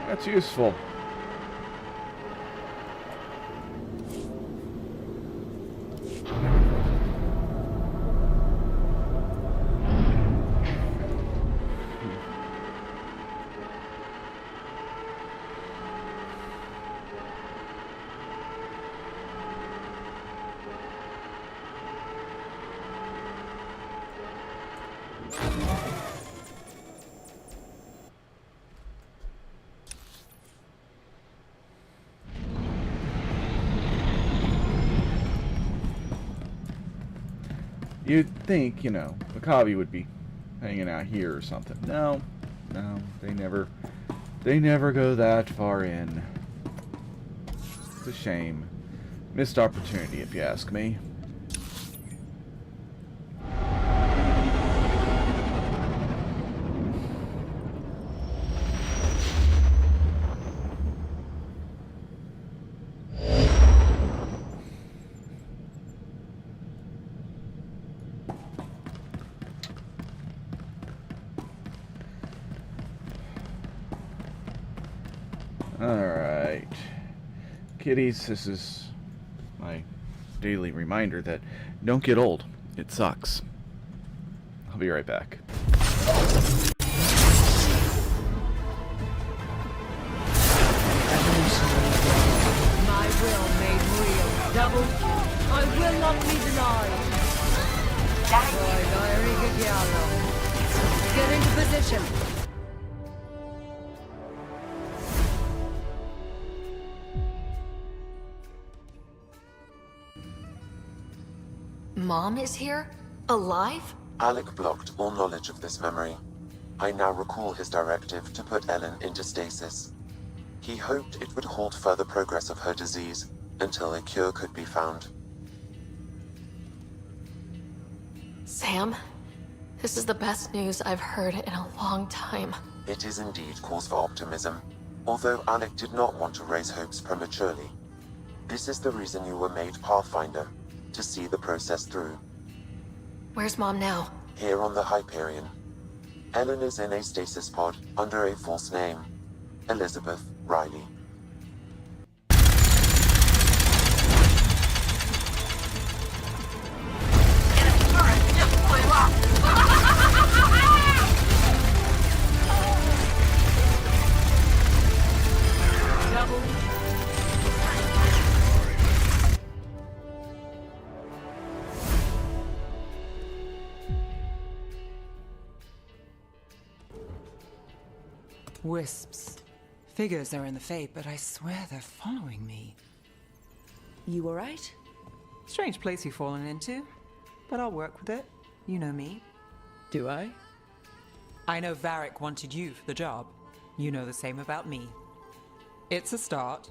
That's useful. You'd think, you know, Wakabi would be hanging out here or something. No, they never go that far in. It's a shame. Missed opportunity, if you ask me. Alright. Kiddies, this is my daily reminder that don't get old. It sucks. I'll be right back. My will made real. Double. I will not be denied. Get into position. Mom is here? Alive? Alec blocked all knowledge of this memory. I now recall his directive to put Ellen into stasis. He hoped it would halt further progress of her disease until a cure could be found. Sam, this is the best news I've heard in a long time. It is indeed cause for optimism, although Alec did not want to raise hopes prematurely. This is the reason you were made Pathfinder, to see the process through. Where's Mom now? Here on the Hyperion. Ellen is in a stasis pod under a false name, Elizabeth Riley. Wisps. Figures are in the Fate, but I swear they're following me. You alright? Strange place you've fallen into, but I'll work with it. You know me. Do I? I know Varric wanted you for the job. You know the same about me. It's a start.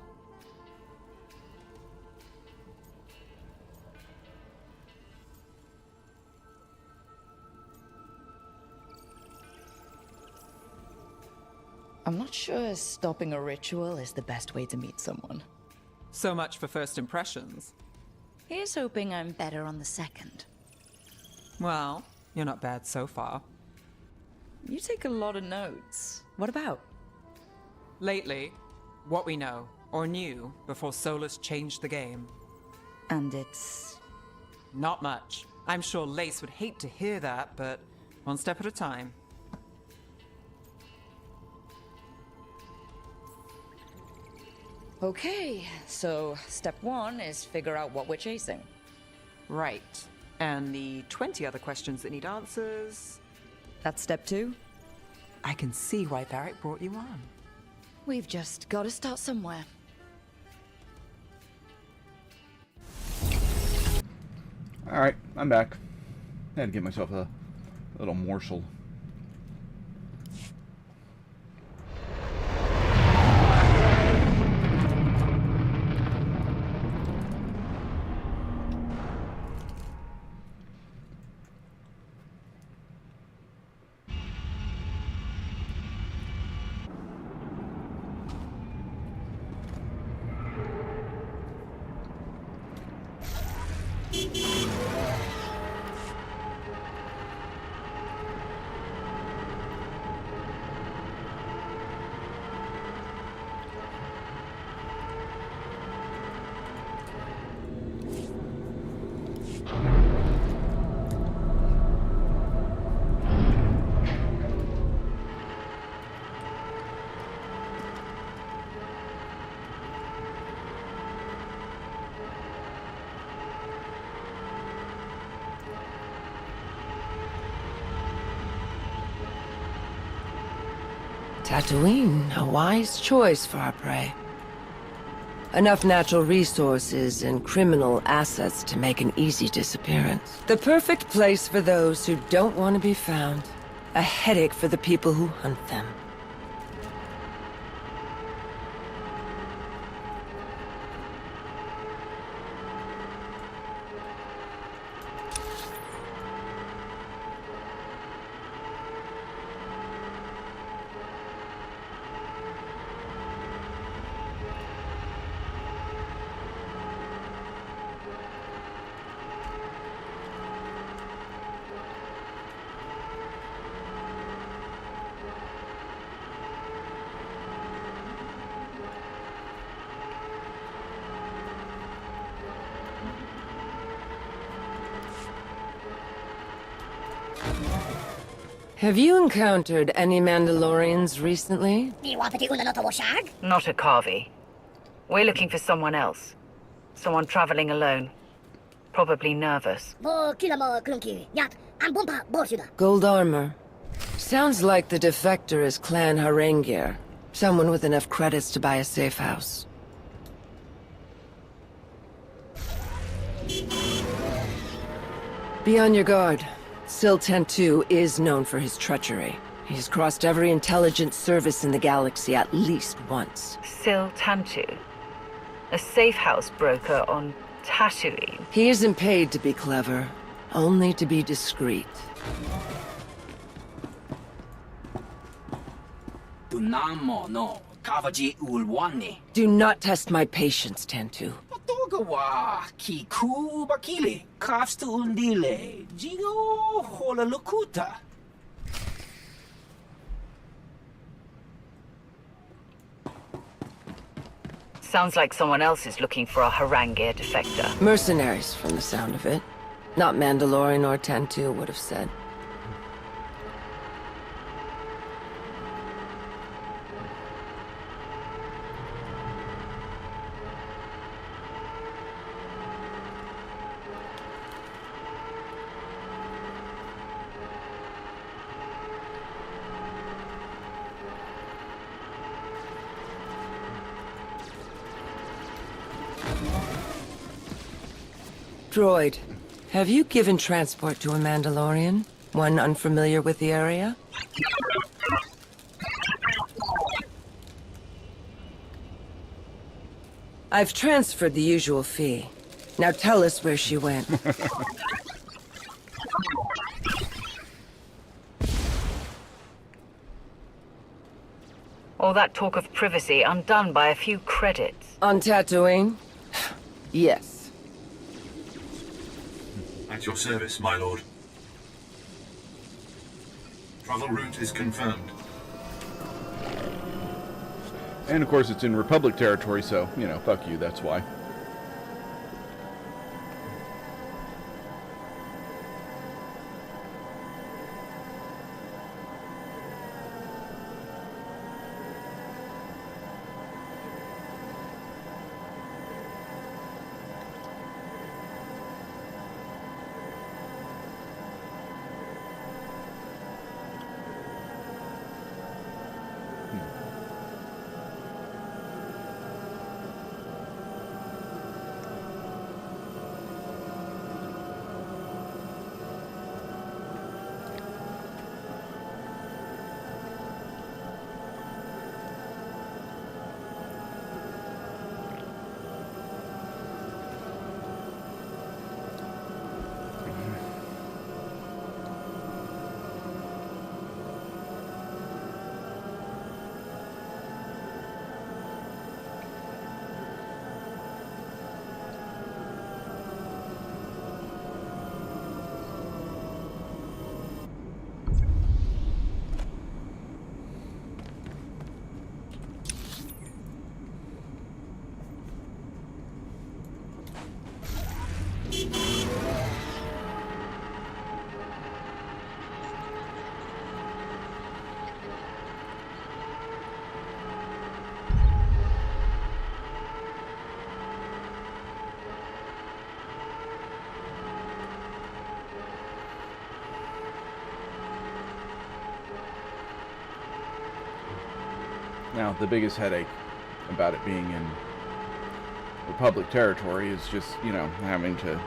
I'm not sure stopping a ritual is the best way to meet someone. So much for first impressions. Here's hoping I'm better on the second. Well, you're not bad so far. You take a lot of notes. What about? Lately, what we know, or knew, before Solus changed the game. And it's... Not much. I'm sure Lace would hate to hear that, but one step at a time. Okay, so step one is figure out what we're chasing. Right. And the 20 other questions that need answers... That's step two? I can see why Varric brought you on. We've just got to start somewhere. Alright, I'm back. I had to get myself a little morsel. Tatooine, a wise choice for our prey. Enough natural resources and criminal assets to make an easy disappearance. The perfect place for those who don't want to be found. A headache for the people who hunt them. Have you encountered any Mandalorians recently? Not a Kavi. We're looking for someone else. Someone traveling alone. Probably nervous. Gold armor. Sounds like the defector is Clan Harengir. Someone with enough credits to buy a safe house. Be on your guard. Sil Tentu is known for his treachery. He's crossed every intelligence service in the galaxy at least once. Sil Tantu. A safe house broker on Tatooine. He isn't paid to be clever, only to be discreet. Do not test my patience, Tentu. Sounds like someone else is looking for a Harengir defector. Mercenaries, from the sound of it. Not Mandalorian or Tentu would have said. Droid, have you given transport to a Mandalorian? One unfamiliar with the area? I've transferred the usual fee. Now tell us where she went. All that talk of privacy undone by a few credits. On Tatooine? Yes. At your service, my lord. Travel route is confirmed. And of course it's in Republic territory, so, you know, fuck you, that's why. Now, the biggest headache about it being in Republic territory is just, you know, having to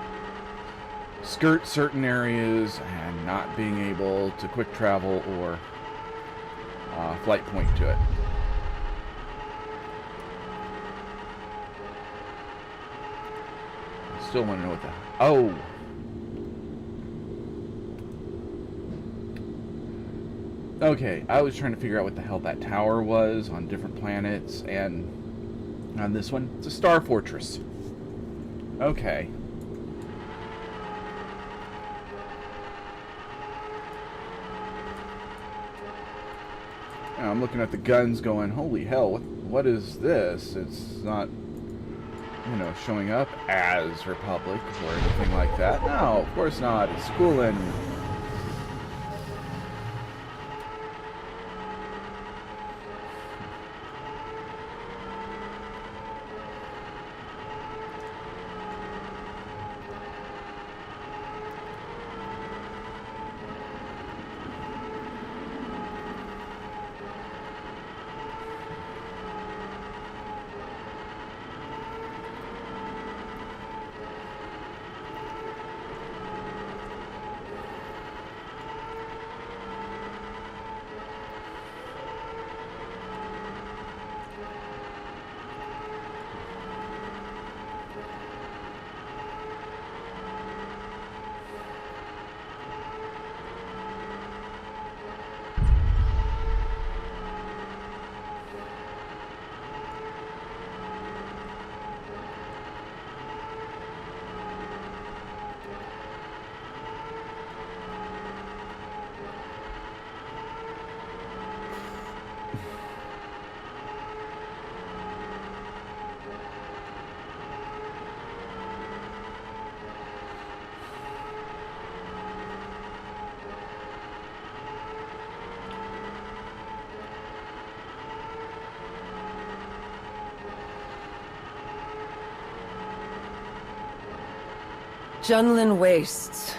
skirt certain areas and not being able to quick travel or flight point to it. I still want to know what the... Oh! Okay, I was trying to figure out what the hell that tower was on different planets, and on this one, it's a star fortress. Okay. Now I'm looking at the guns going, holy hell, what is this? It's not, you know, showing up as Republic or anything like that. No, of course not. It's cool and... Junlin Wastes.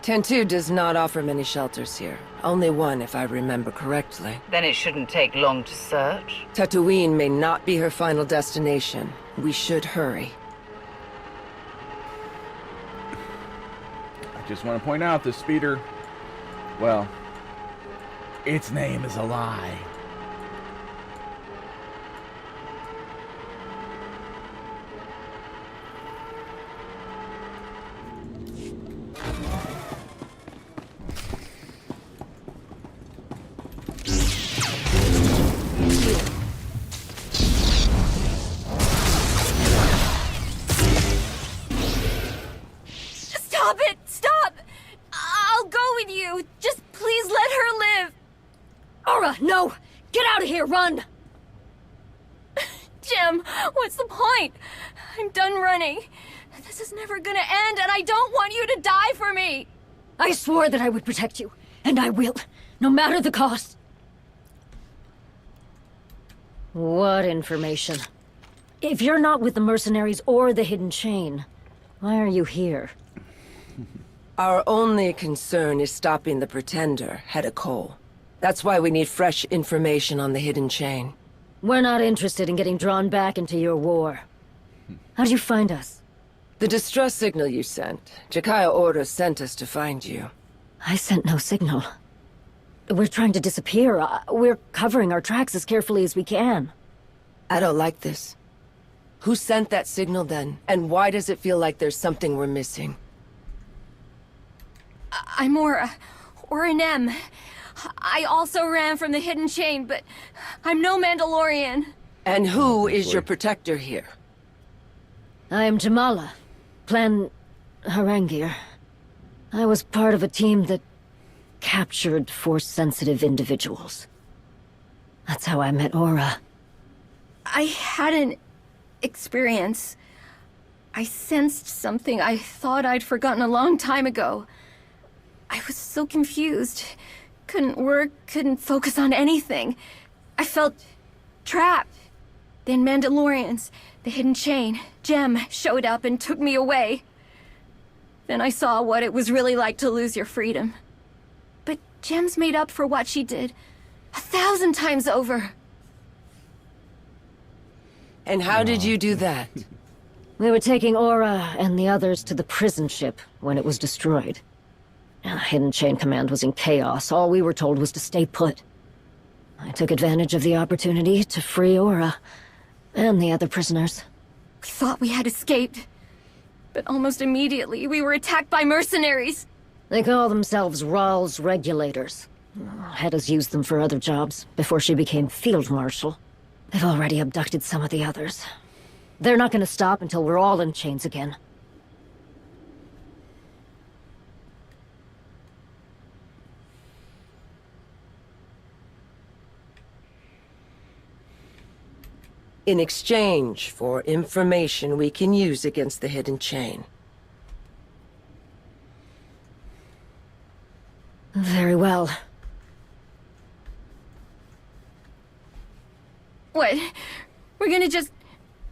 Tentu does not offer many shelters here. Only one, if I remember correctly. Then it shouldn't take long to search. Tatooine may not be her final destination. We should hurry. I just want to point out this speeder, well, its name is a lie. Stop it! Stop! I'll go with you. Just please let her live. Aura, no! Get out of here, run! Jim, what's the point? I'm done running. This is never gonna end, and I don't want you to die for me! I swore that I would protect you, and I will, no matter the cost. What information? If you're not with the mercenaries or the Hidden Chain, why are you here? Our only concern is stopping the Pretender, Hedda Cole. That's why we need fresh information on the Hidden Chain. We're not interested in getting drawn back into your war. How'd you find us? The distress signal you sent. Jakaya Order sent us to find you. I sent no signal. We're trying to disappear. We're covering our tracks as carefully as we can. I don't like this. Who sent that signal then? And why does it feel like there's something we're missing? I'm Aura, or an M. I also ran from the Hidden Chain, but I'm no Mandalorian. And who is your protector here? I am Jamala, Clan Harangir. I was part of a team that captured Force-sensitive individuals. That's how I met Aura. I had an experience. I sensed something I thought I'd forgotten a long time ago. I was so confused. Couldn't work, couldn't focus on anything. I felt trapped. Then Mandalorians, the Hidden Chain, Jem showed up and took me away. Then I saw what it was really like to lose your freedom. But Jem's made up for what she did 1,000 times over. And how did you do that? We were taking Aura and the others to the prison ship when it was destroyed. Hidden Chain Command was in chaos. All we were told was to stay put. I took advantage of the opportunity to free Aura and the other prisoners. We thought we had escaped, but almost immediately we were attacked by mercenaries. They call themselves Rawls Regulators. Hedda's used them for other jobs before she became Field Marshal. They've already abducted some of the others. They're not gonna stop until we're all in chains again. In exchange for information we can use against the Hidden Chain. Very well. What? We're gonna just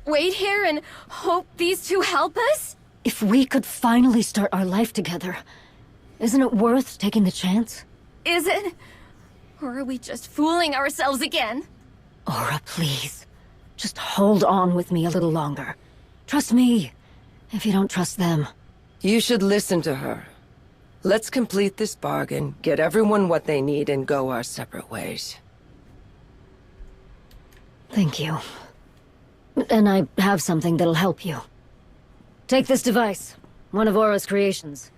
wait here and hope these two help us? If we could finally start our life together, isn't it worth taking the chance? Is it? Or are we just fooling ourselves again? Aura, please. Just hold on with me a little longer. Trust me, if you don't trust them. You should listen to her. Let's complete this bargain, get everyone what they need, and go our separate ways. Thank you. And I have something that'll help you. Take this device, one of Aura's creations.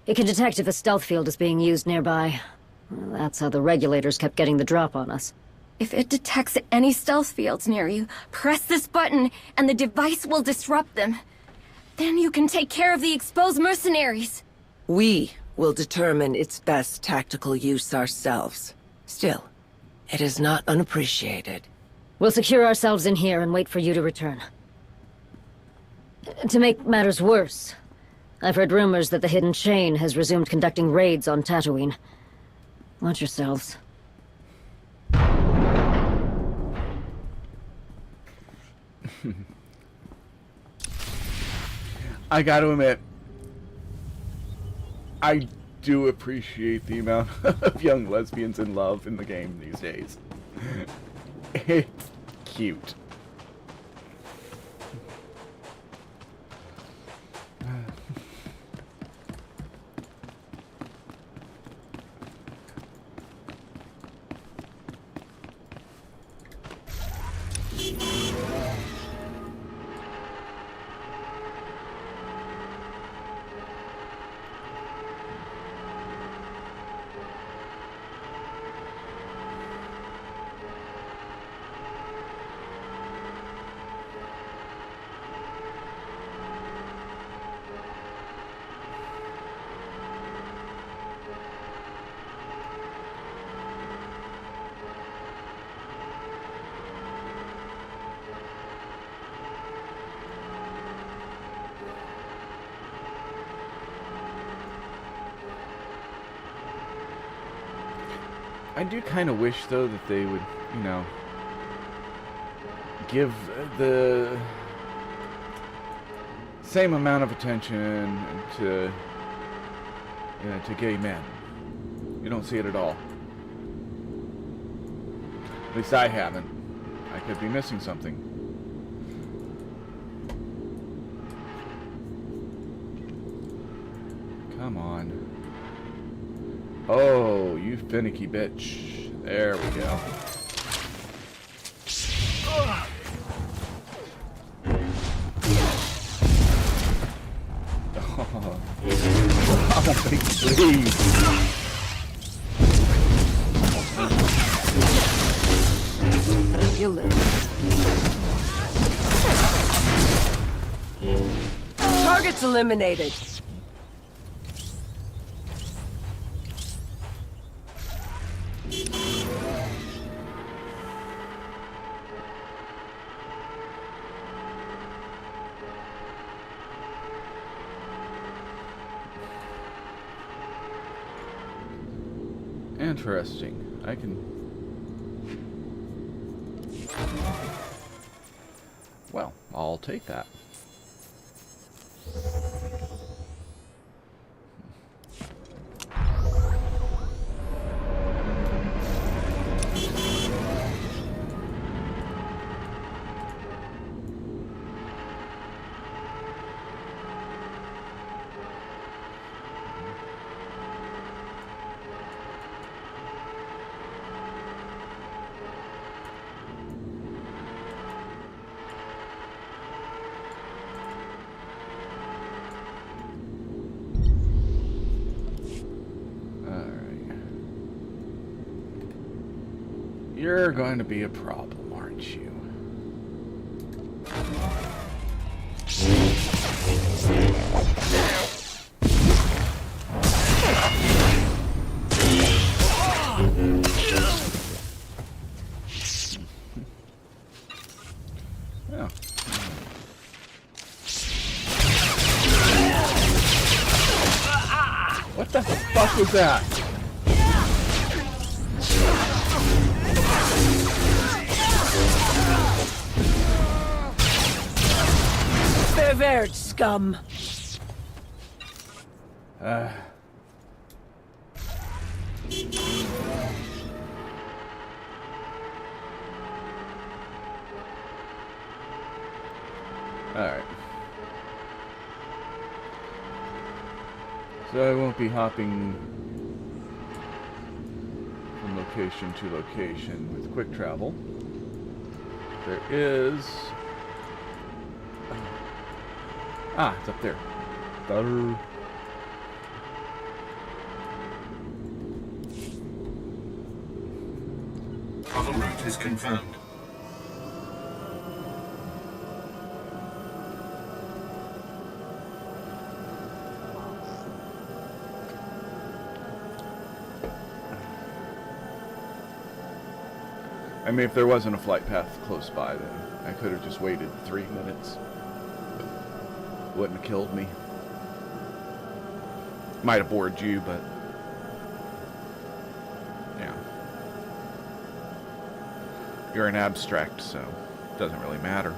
It can detect if a stealth field is being used nearby. Well, that's how the regulators kept getting the drop on us. If it detects any stealth fields near you, press this button and the device will disrupt them. Then you can take care of the exposed mercenaries. We will determine its best tactical use ourselves. Still, it is not unappreciated. We'll secure ourselves in here and wait for you to return. To make matters worse, I've heard rumors that the Hidden Chain has resumed conducting raids on Tatooine. Watch yourselves. I gotta admit, I do appreciate the amount of young lesbians in love in the game these days. It's cute. I do kind of wish, though, that they would, you know, give the same amount of attention to gay men. You don't see it at all. At least I haven't. I could be missing something. Come on. Oh, you finicky bitch. There we go. Oh, please. You live. Target's eliminated. Interesting. I can... Well, I'll take that. You're going to be a problem, aren't you? Yeah. What the fuck was that? Pervert scum. Alright. So I won't be hopping from location to location with quick travel. There is... Ah, it's up there. Travel route is confirmed. I mean, if there wasn't a flight path close by, then I could have just waited 3 minutes. Wouldn't have killed me. Might have bored you, but... yeah. You're an abstract, so it doesn't really matter.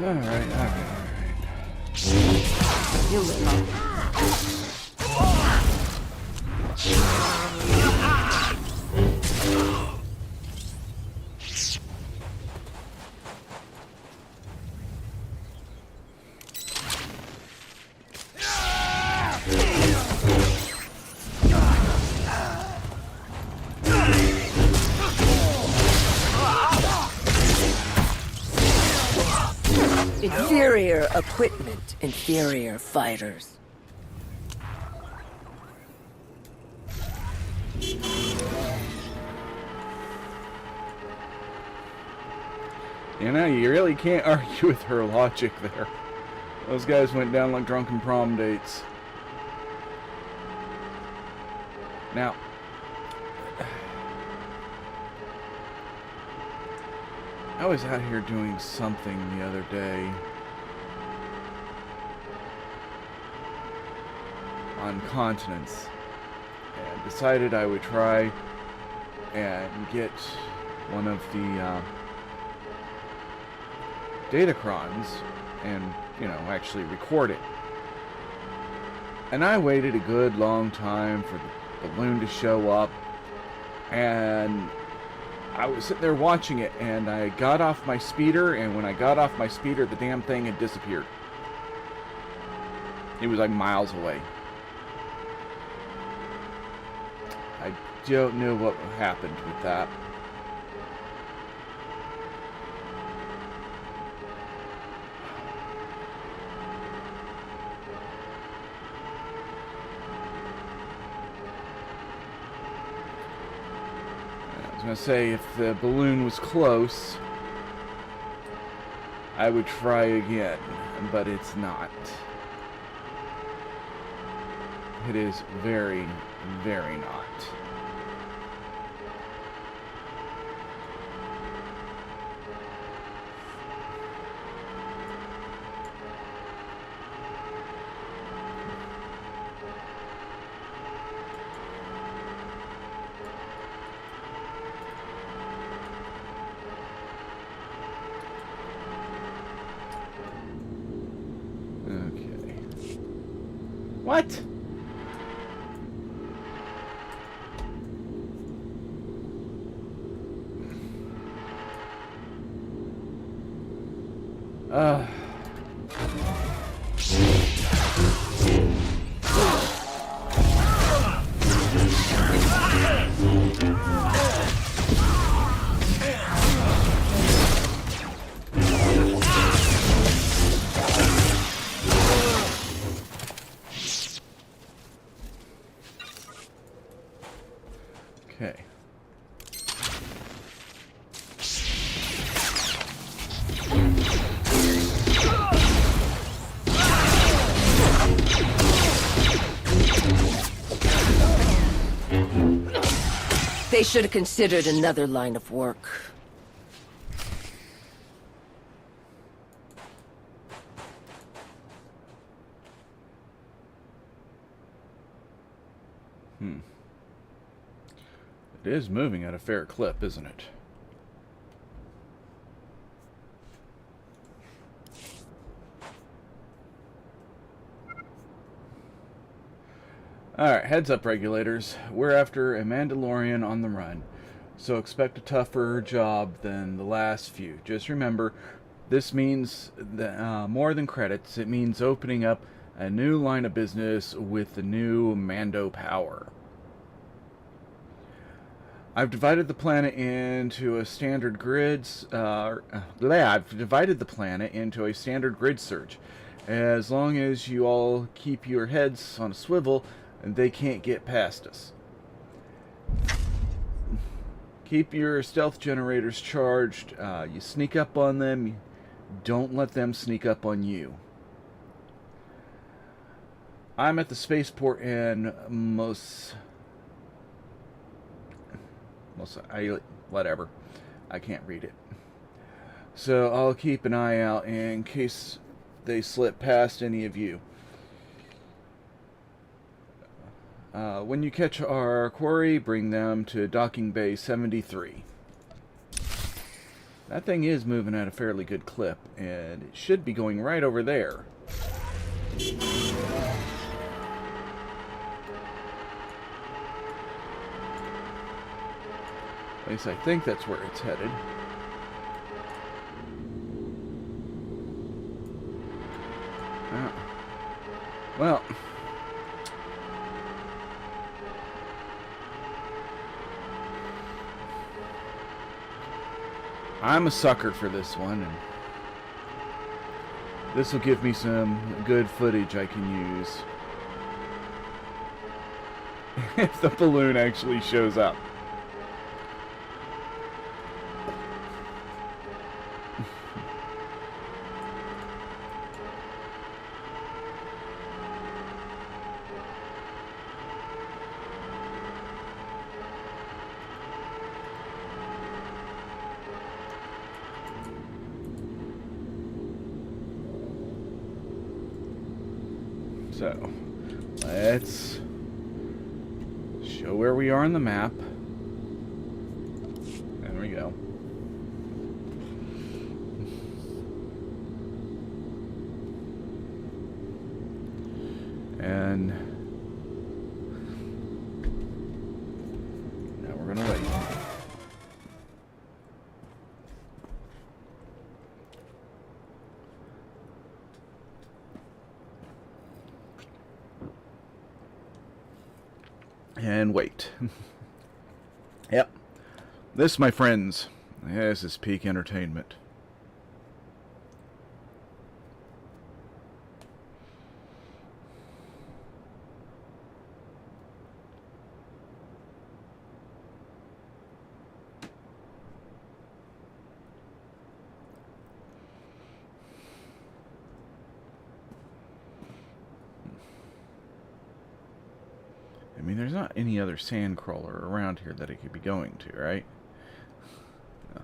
Alright. You little. Inferior equipment, inferior fighters. You know, you really can't argue with her logic there. Those guys went down like drunken prom dates. Now, I was out here doing something the other day on continents and decided I would try and get one of the datacrons and, you know, actually record it. And I waited a good long time for the balloon to show up, and I was sitting there watching it, and I got off my speeder, and when I got off my speeder, the damn thing had disappeared. It was like miles away. I don't know what happened with that. I was going to say, if the balloon was close, I would try again, but it's not. It is very, very not. What? Okay. They should have considered another line of work. It is moving at a fair clip, isn't it? Alright, heads up, regulators. We're after a Mandalorian on the run, so expect a tougher job than the last few. Just remember, this means more than credits. It means opening up a new line of business with the new Mando power. I've divided the planet into a standard grids. I've divided the planet into a standard grid search. As long as you all keep your heads on a swivel, they can't get past us. Keep your stealth generators charged. You sneak up on them. Don't let them sneak up on you. I'm at the spaceport in whatever. I can't read it. So I'll keep an eye out in case they slip past any of you. When you catch our quarry, bring them to docking bay 73. That thing is moving at a fairly good clip, and it should be going right over there. At least I think that's where it's headed. Well, I'm a sucker for this one, and this will give me some good footage I can use if the balloon actually shows up. So, let's show where we are on the map. There we go. And now we're gonna wait. And wait. Yep. This, my friends, this is peak entertainment. I mean, there's not any other sandcrawler around here that it could be going to, right? No.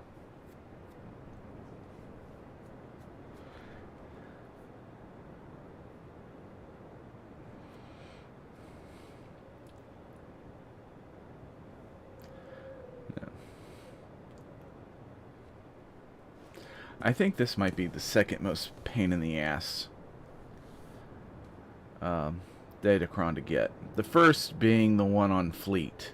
No. I think this might be the second most pain in the ass Datacron to get. The first being the one on Fleet.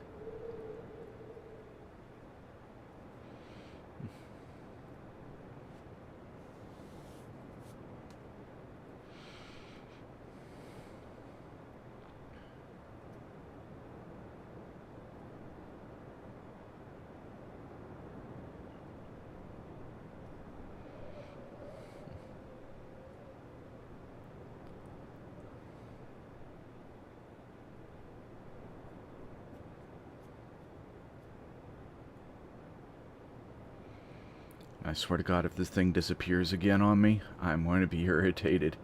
I swear to God, if this thing disappears again on me, I'm going to be irritated.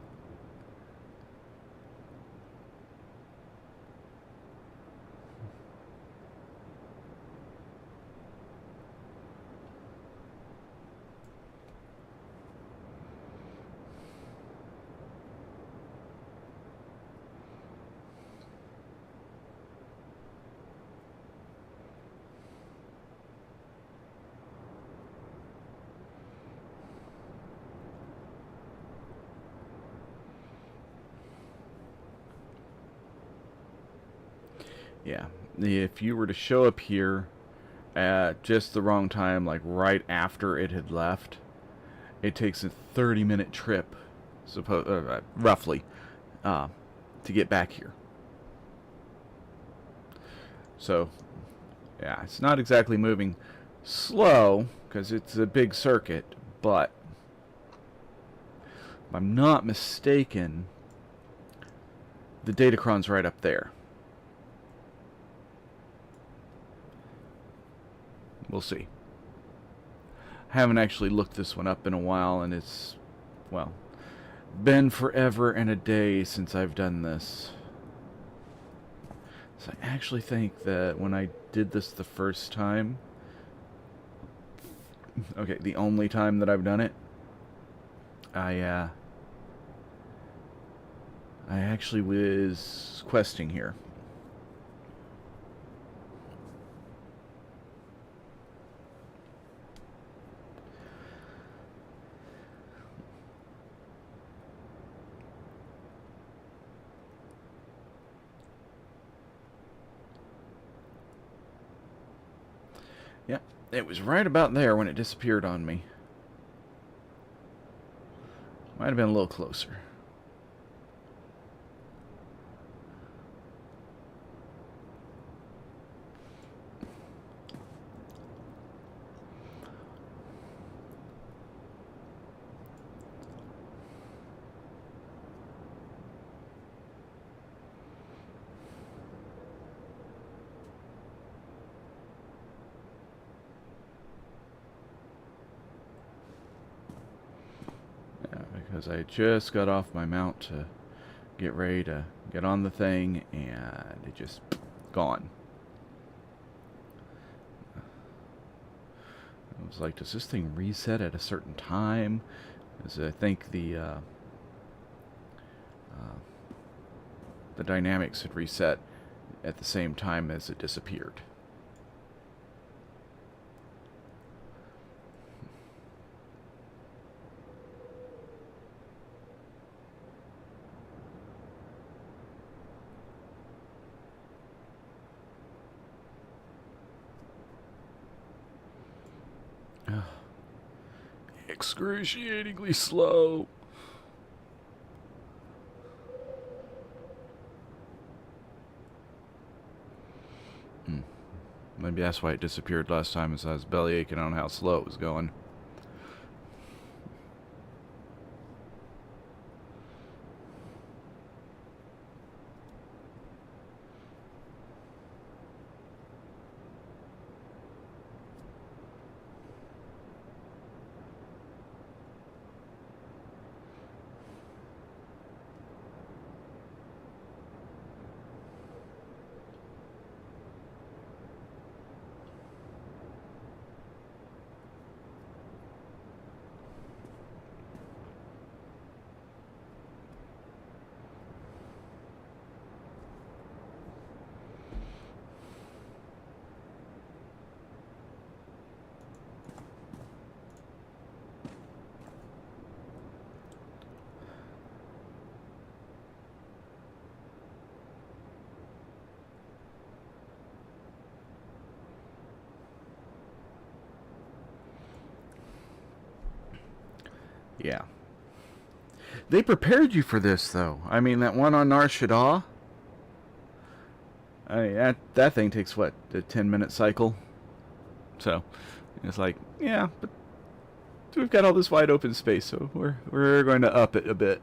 Yeah, if you were to show up here at just the wrong time, like right after it had left, it takes a 30-minute trip, roughly, to get back here. So, yeah, it's not exactly moving slow, because it's a big circuit, but if I'm not mistaken, the Datacron's right up there. We'll see. I haven't actually looked this one up in a while, and it's, well, been forever and a day since I've done this. So I actually think that when I did this the first time, okay, the only time that I've done it, I actually was questing here. Yep, it was right about there when it disappeared on me. Might have been a little closer. Because I just got off my mount to get ready to get on the thing, and it just gone. I was like, does this thing reset at a certain time? Because I think the dynamics had reset at the same time as it disappeared. Excruciatingly slow. Maybe that's why it disappeared last time, is I was belly aching on how slow it was going. Yeah. They prepared you for this, though. I mean, that one on Nar Shaddaa? I mean, that thing takes, what, a 10-minute cycle? So, it's like, yeah, but we've got all this wide open space, so we're going to up it a bit.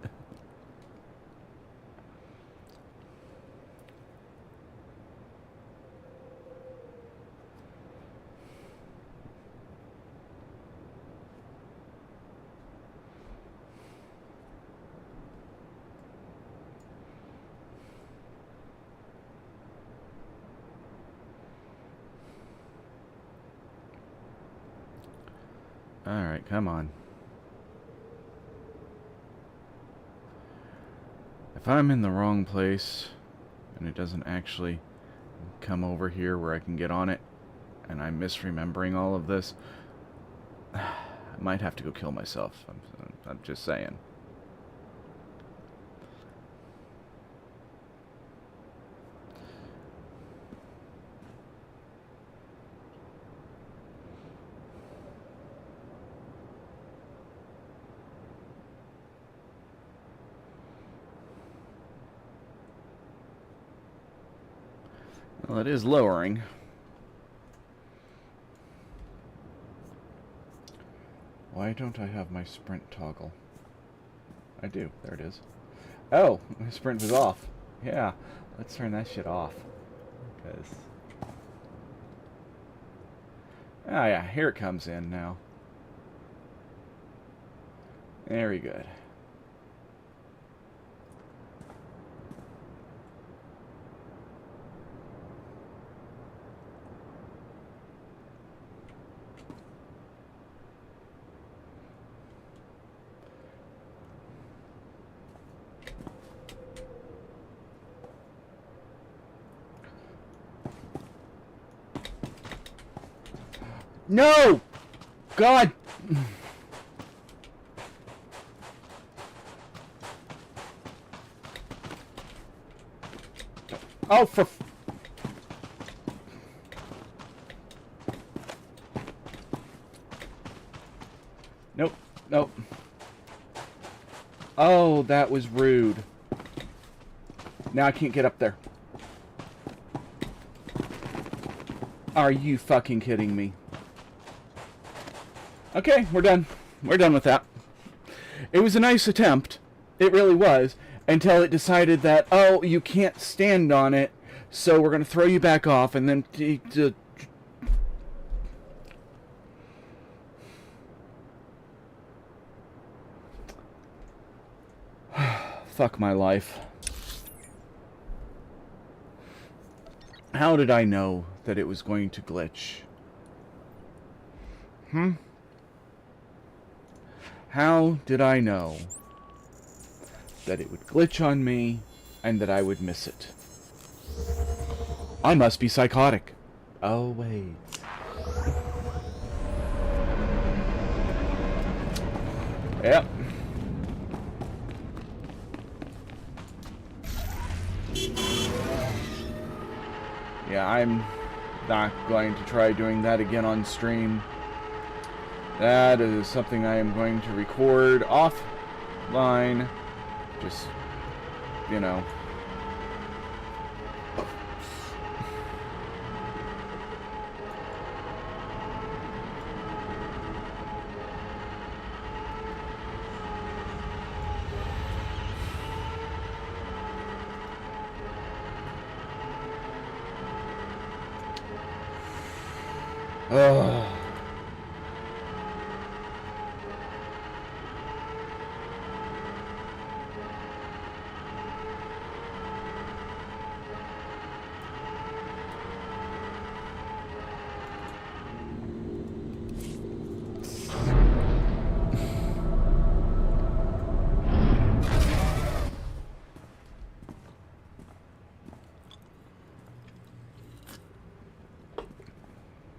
Alright, come on. If I'm in the wrong place, and it doesn't actually come over here where I can get on it, and I'm misremembering all of this, I might have to go kill myself. I'm just saying. Well, it is lowering. Why don't I have my sprint toggle? I do. There it is. Oh, my sprint was off. Yeah, let's turn that shit off. Because... oh yeah, here it comes in now. Very good. No! God! Oh, for... nope, nope. Oh, that was rude. Now I can't get up there. Are you fucking kidding me? Okay, we're done. We're done with that. It was a nice attempt. It really was. Until it decided that, oh, you can't stand on it, so we're going to throw you back off, and then... fuck my life. How did I know that it was going to glitch? How did I know that it would glitch on me and that I would miss it? I must be psychotic. Oh, wait. Yep. Yeah, I'm not going to try doing that again on stream. That is something I am going to record offline. Just, you know. Ugh.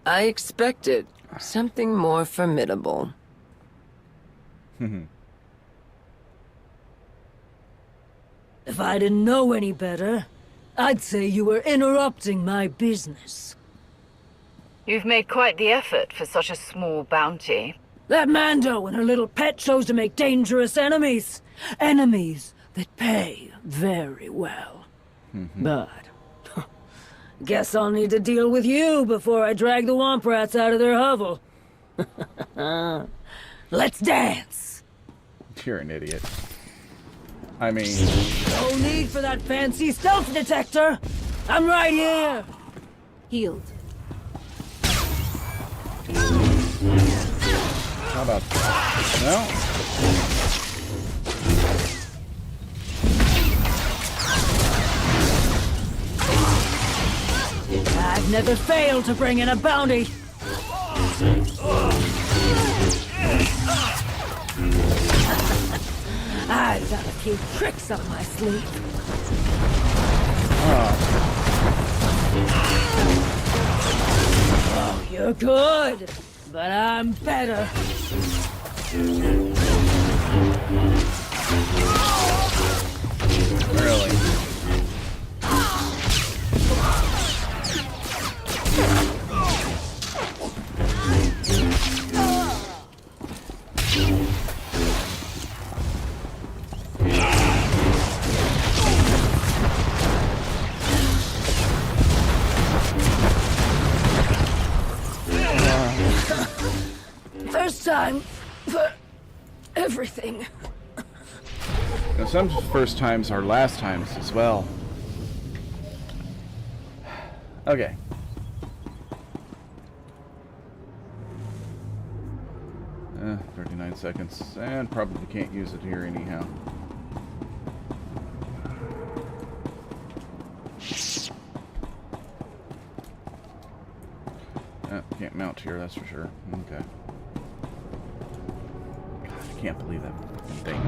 I expected something more formidable. If I didn't know any better, I'd say you were interrupting my business. You've made quite the effort for such a small bounty. That Mando and her little pet chose to make dangerous enemies. Enemies that pay very well. But guess I'll need to deal with you before I drag the Womp Rats out of their hovel. Let's dance! You're an idiot. I mean... No need for that fancy stealth detector! I'm right here! Healed. How about that? No? I've never failed to bring in a bounty. I've got a few tricks up my sleeve. Oh, you're good, but I'm better. Really? First time for everything. Now, some first times are last times as well. Okay. 39 seconds, and probably can't use it here anyhow. Can't mount here, that's for sure. Okay. God, I can't believe that fucking thing.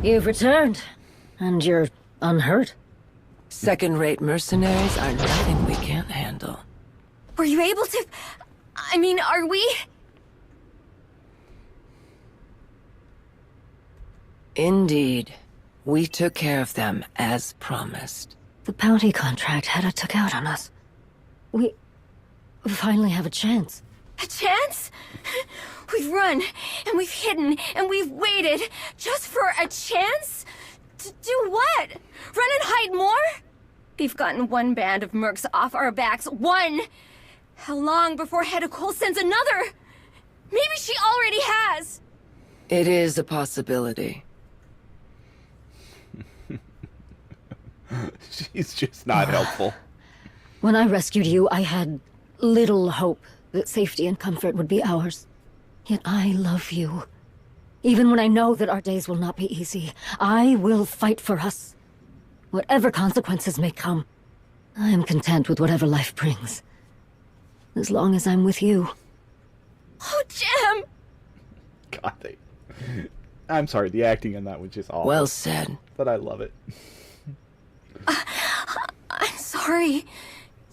You've returned, and you're unhurt. Second-rate mercenaries are nothing we can't handle. Were you able to... I mean, are we... Indeed. We took care of them, as promised. The bounty contract Hedda took out on us. We finally have a chance. A chance? We've run, and we've hidden, and we've waited, just for a chance? To do what? Run and hide more? We've gotten one band of mercs off our backs. One! How long before Hedda Cole sends another? Maybe she already has! It is a possibility. She's just not helpful. When I rescued you, I had little hope that safety and comfort would be ours. Yet I love you. Even when I know that our days will not be easy, I will fight for us. Whatever consequences may come, I am content with whatever life brings. As long as I'm with you. Oh, Jim! God, I'm sorry, the acting in that was just awful. Well said. But I love it. I'm sorry.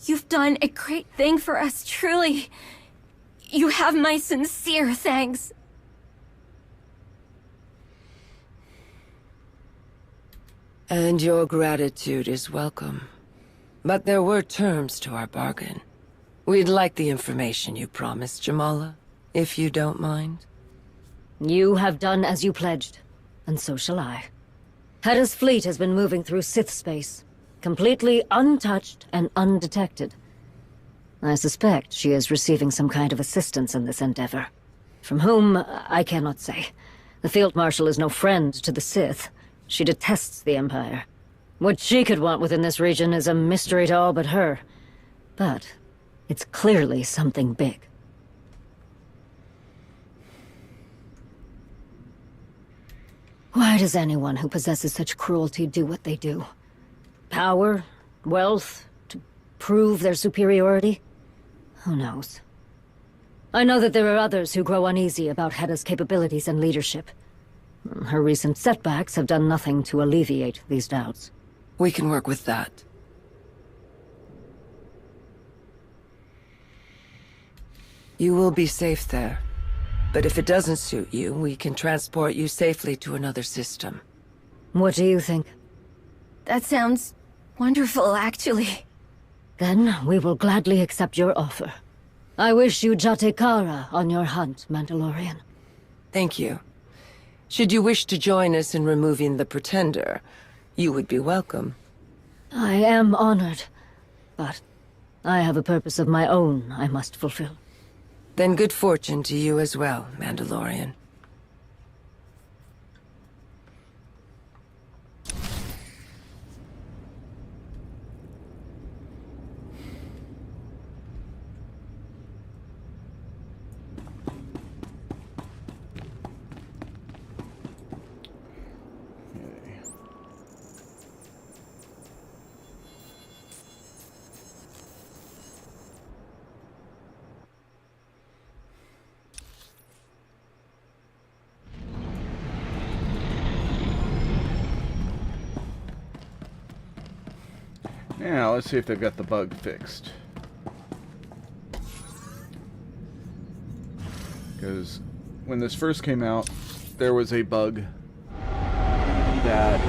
You've done a great thing for us, truly. You have my sincere thanks. And your gratitude is welcome. But there were terms to our bargain. We'd like the information you promised, Jamala, if you don't mind. You have done as you pledged, and so shall I. Hedda's fleet has been moving through Sith space, completely untouched and undetected. I suspect she is receiving some kind of assistance in this endeavor. From whom, I cannot say. The Field Marshal is no friend to the Sith. She detests the Empire. What she could want within this region is a mystery to all but her. But it's clearly something big. Why does anyone who possesses such cruelty do what they do? Power? Wealth? To prove their superiority? Who knows? I know that there are others who grow uneasy about Hedda's capabilities and leadership. Her recent setbacks have done nothing to alleviate these doubts. We can work with that. You will be safe there. But if it doesn't suit you, we can transport you safely to another system. What do you think? That sounds wonderful, actually. Then we will gladly accept your offer. I wish you Jatekara on your hunt, Mandalorian. Thank you. Should you wish to join us in removing the Pretender, you would be welcome. I am honored, but I have a purpose of my own I must fulfill. Then good fortune to you as well, Mandalorian. Now, let's see if they've got the bug fixed. Because when this first came out, there was a bug that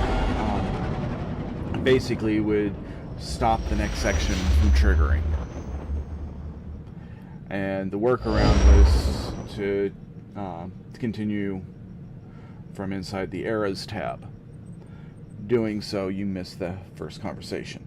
basically would stop the next section from triggering. And the workaround was to continue from inside the Eras tab. Doing so, you miss the first conversation.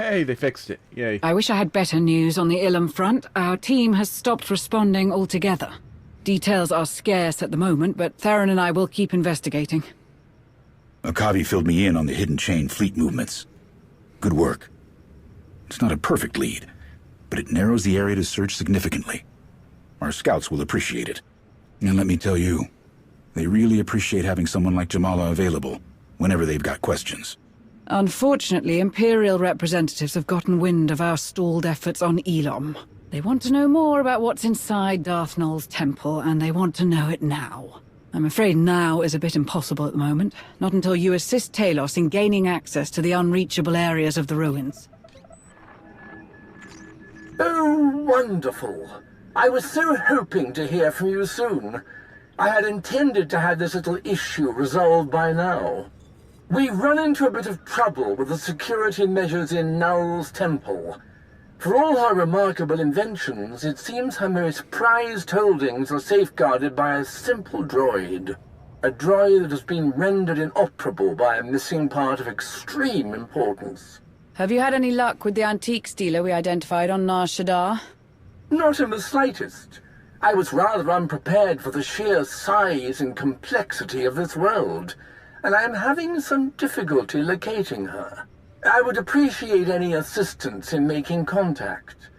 Hey, they fixed it. Yay. I wish I had better news on the Ilum front. Our team has stopped responding altogether. Details are scarce at the moment, but Theron and I will keep investigating. Akavi filled me in on the hidden chain fleet movements. Good work. It's not a perfect lead, but it narrows the area to search significantly. Our scouts will appreciate it. And let me tell you, they really appreciate having someone like Jamala available whenever they've got questions. Unfortunately, Imperial representatives have gotten wind of our stalled efforts on Elom. They want to know more about what's inside Darth Null's temple, and they want to know it now. I'm afraid now is a bit impossible at the moment. Not until you assist Talos in gaining access to the unreachable areas of the ruins. Oh, wonderful. I was so hoping to hear from you soon. I had intended to have this little issue resolved by now. We've run into a bit of trouble with the security measures in Null's temple. For all her remarkable inventions, it seems her most prized holdings are safeguarded by a simple droid. A droid that has been rendered inoperable by a missing part of extreme importance. Have you had any luck with the antiques dealer we identified on Nar Shaddaa? Not in the slightest. I was rather unprepared for the sheer size and complexity of this world, and I am having some difficulty locating her. I would appreciate any assistance in making contact.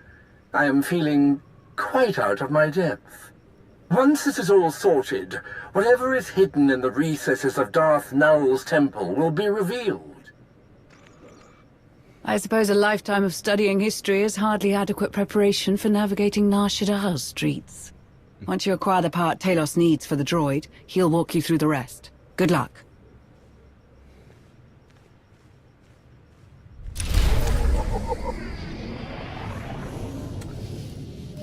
I am feeling quite out of my depth. Once this is all sorted, whatever is hidden in the recesses of Darth Null's temple will be revealed. I suppose a lifetime of studying history is hardly adequate preparation for navigating Nar Shaddaa's streets. Once you acquire the part Talos needs for the droid, he'll walk you through the rest. Good luck.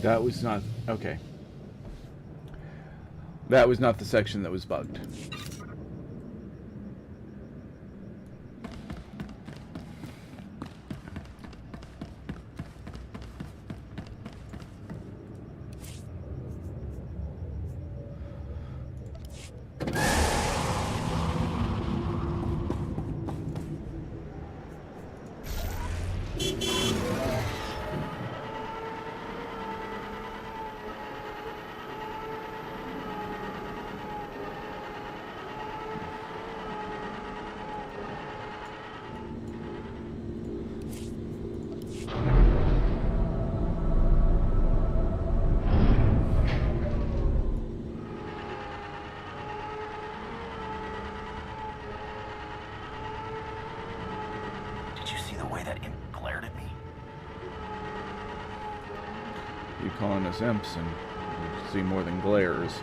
That was not... okay. That was not the section that was bugged. You calling us imps and you see more than glares.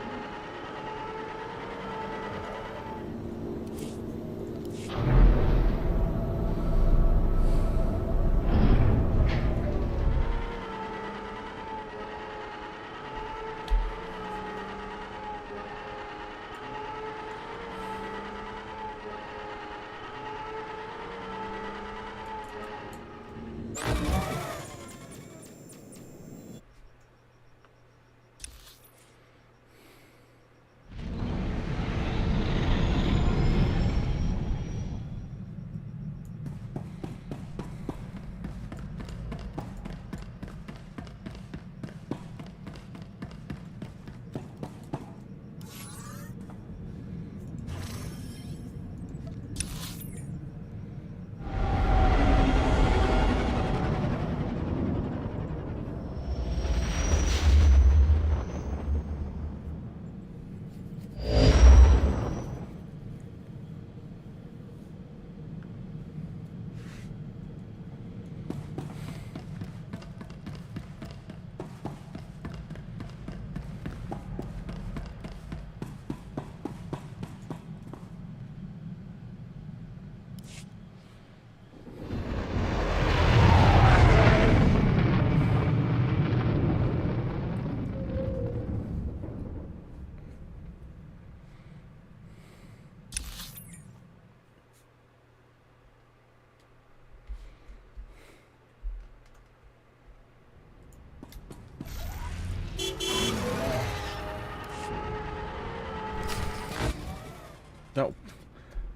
Oh.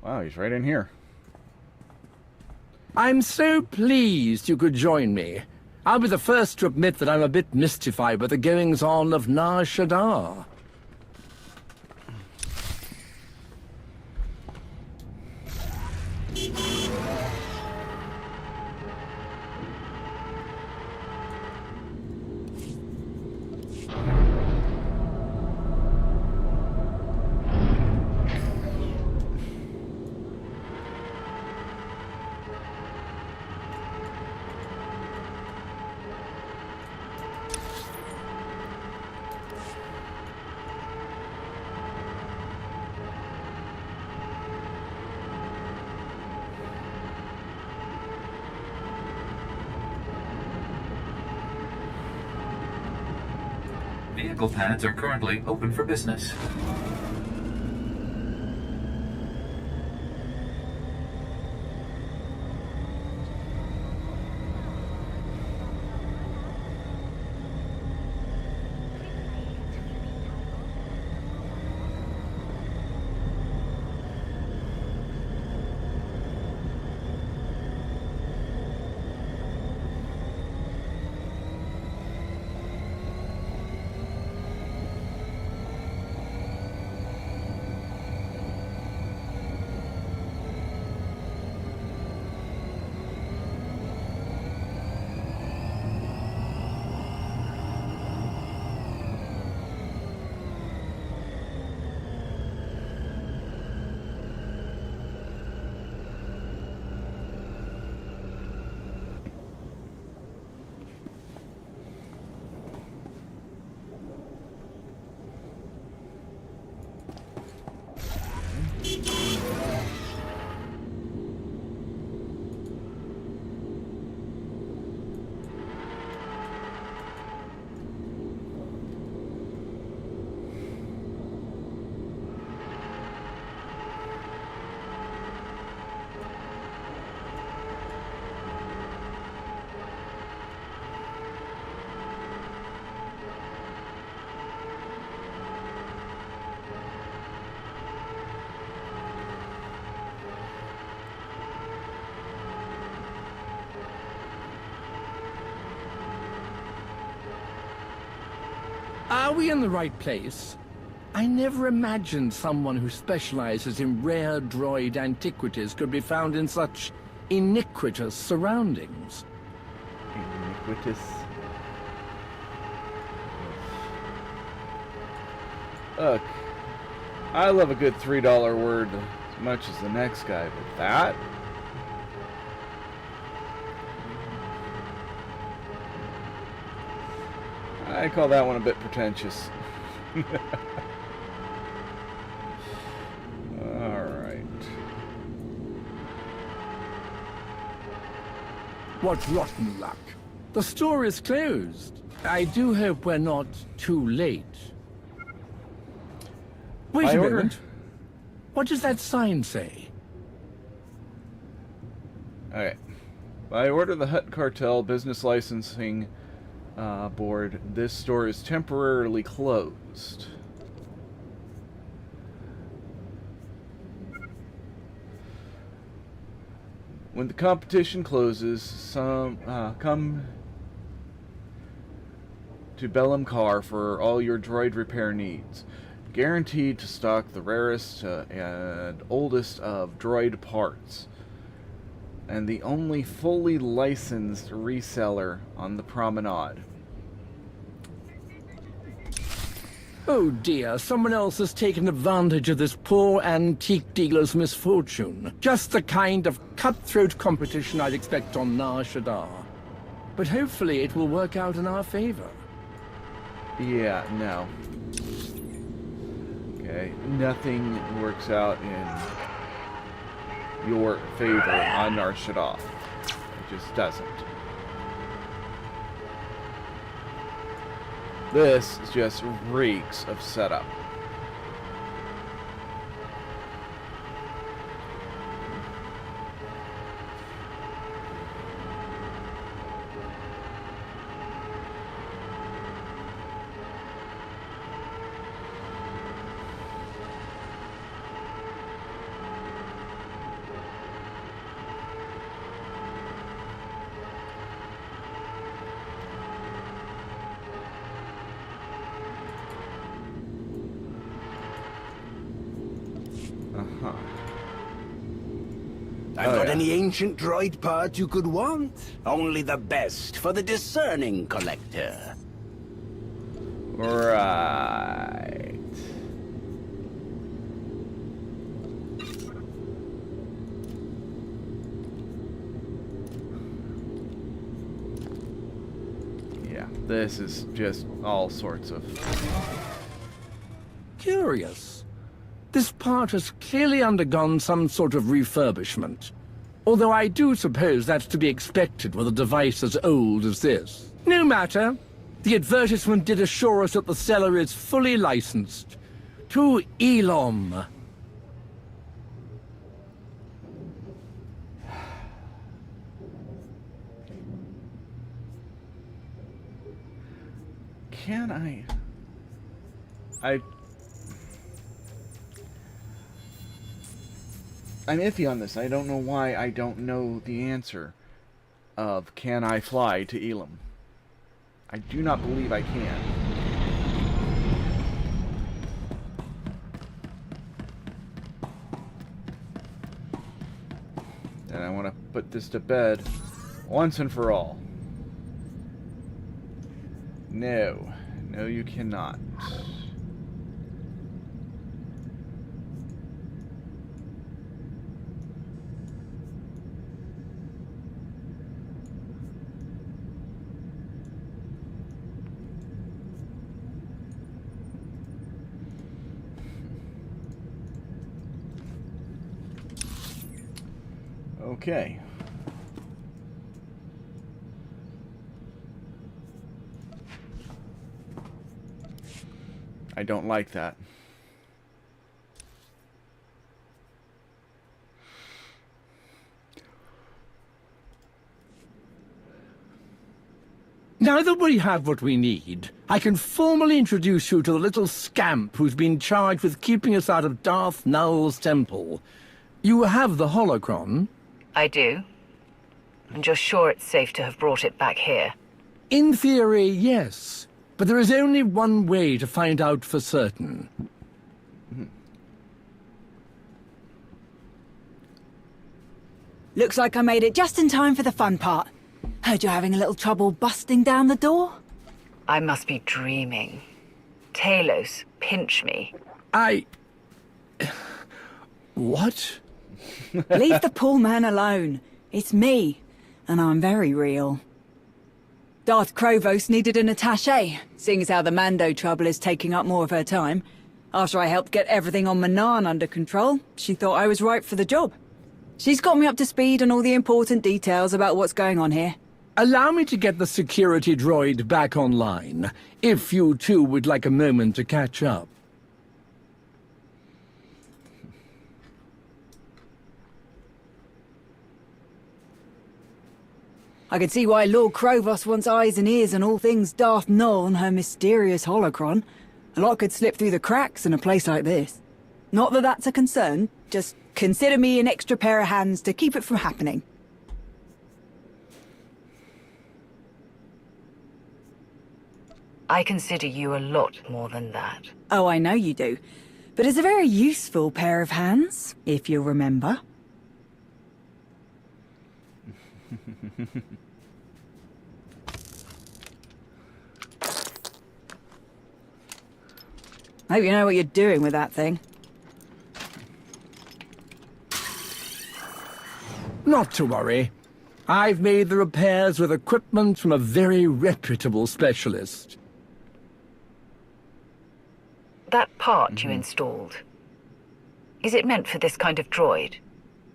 Wow, he's right in here. I'm so pleased you could join me. I'll be the first to admit that I'm a bit mystified by the goings-on of Nar Shaddaa. Vehicle pads are currently open for business. Are we in the right place? I never imagined someone who specializes in rare droid antiquities could be found in such iniquitous surroundings. Iniquitous? Look, I love a good $3 word as much as the next guy, but that? I call that one a bit pretentious. Alright. What rotten luck. The store is closed. I do hope we're not too late. Wait a moment. What does that sign say? Okay. By order of the Hutt Cartel Business Licensing Board, this store is temporarily closed. When the competition closes, come to Bellum Car for all your droid repair needs. Guaranteed to stock the rarest and oldest of droid parts. And the only fully licensed reseller on the promenade. Oh dear, someone else has taken advantage of this poor antique dealer's misfortune. Just the kind of cutthroat competition I'd expect on Nar Shaddaa. But hopefully it will work out in our favor. Yeah, no. Okay, nothing works out in your favor on Nar Shaddaa. It just doesn't. This just reeks of setup. Uh-huh. I've got any ancient droid part you could want. Only the best for the discerning collector. Right. Yeah, this is just all sorts of... Curious. This part has clearly undergone some sort of refurbishment. Although I do suppose that's to be expected with a device as old as this. No matter. The advertisement did assure us that the seller is fully licensed. To Elom. Can I'm iffy on this. I don't know why I don't know the answer of can I fly to Elam. I do not believe I can. And I want to put this to bed once and for all. No. No, you cannot. Okay. I don't like that. Now that we have what we need, I can formally introduce you to the little scamp who's been charged with keeping us out of Darth Null's temple. You have the holocron? I do. And you're sure it's safe to have brought it back here? In theory, yes. But there is only one way to find out for certain. Looks like I made it just in time for the fun part. Heard you're having a little trouble busting down the door? I must be dreaming. Talos, pinch me. What? Leave the poor man alone. It's me, and I'm very real. Darth Krovos needed an attaché, seeing as how the Mando trouble is taking up more of her time. After I helped get everything on Manan under control, she thought I was right for the job. She's got me up to speed on all the important details about what's going on here. Allow me to get the security droid back online, if you two would like a moment to catch up. I can see why Lord Krovos wants eyes and ears on all things Darth Null and her mysterious holocron. A lot could slip through the cracks in a place like this. Not that that's a concern, just consider me an extra pair of hands to keep it from happening. I consider you a lot more than that. Oh, I know you do. But it's a very useful pair of hands, if you'll remember. I hope you know what you're doing with that thing. Not to worry. I've made the repairs with equipment from a very reputable specialist. That part you installed, is it meant for this kind of droid?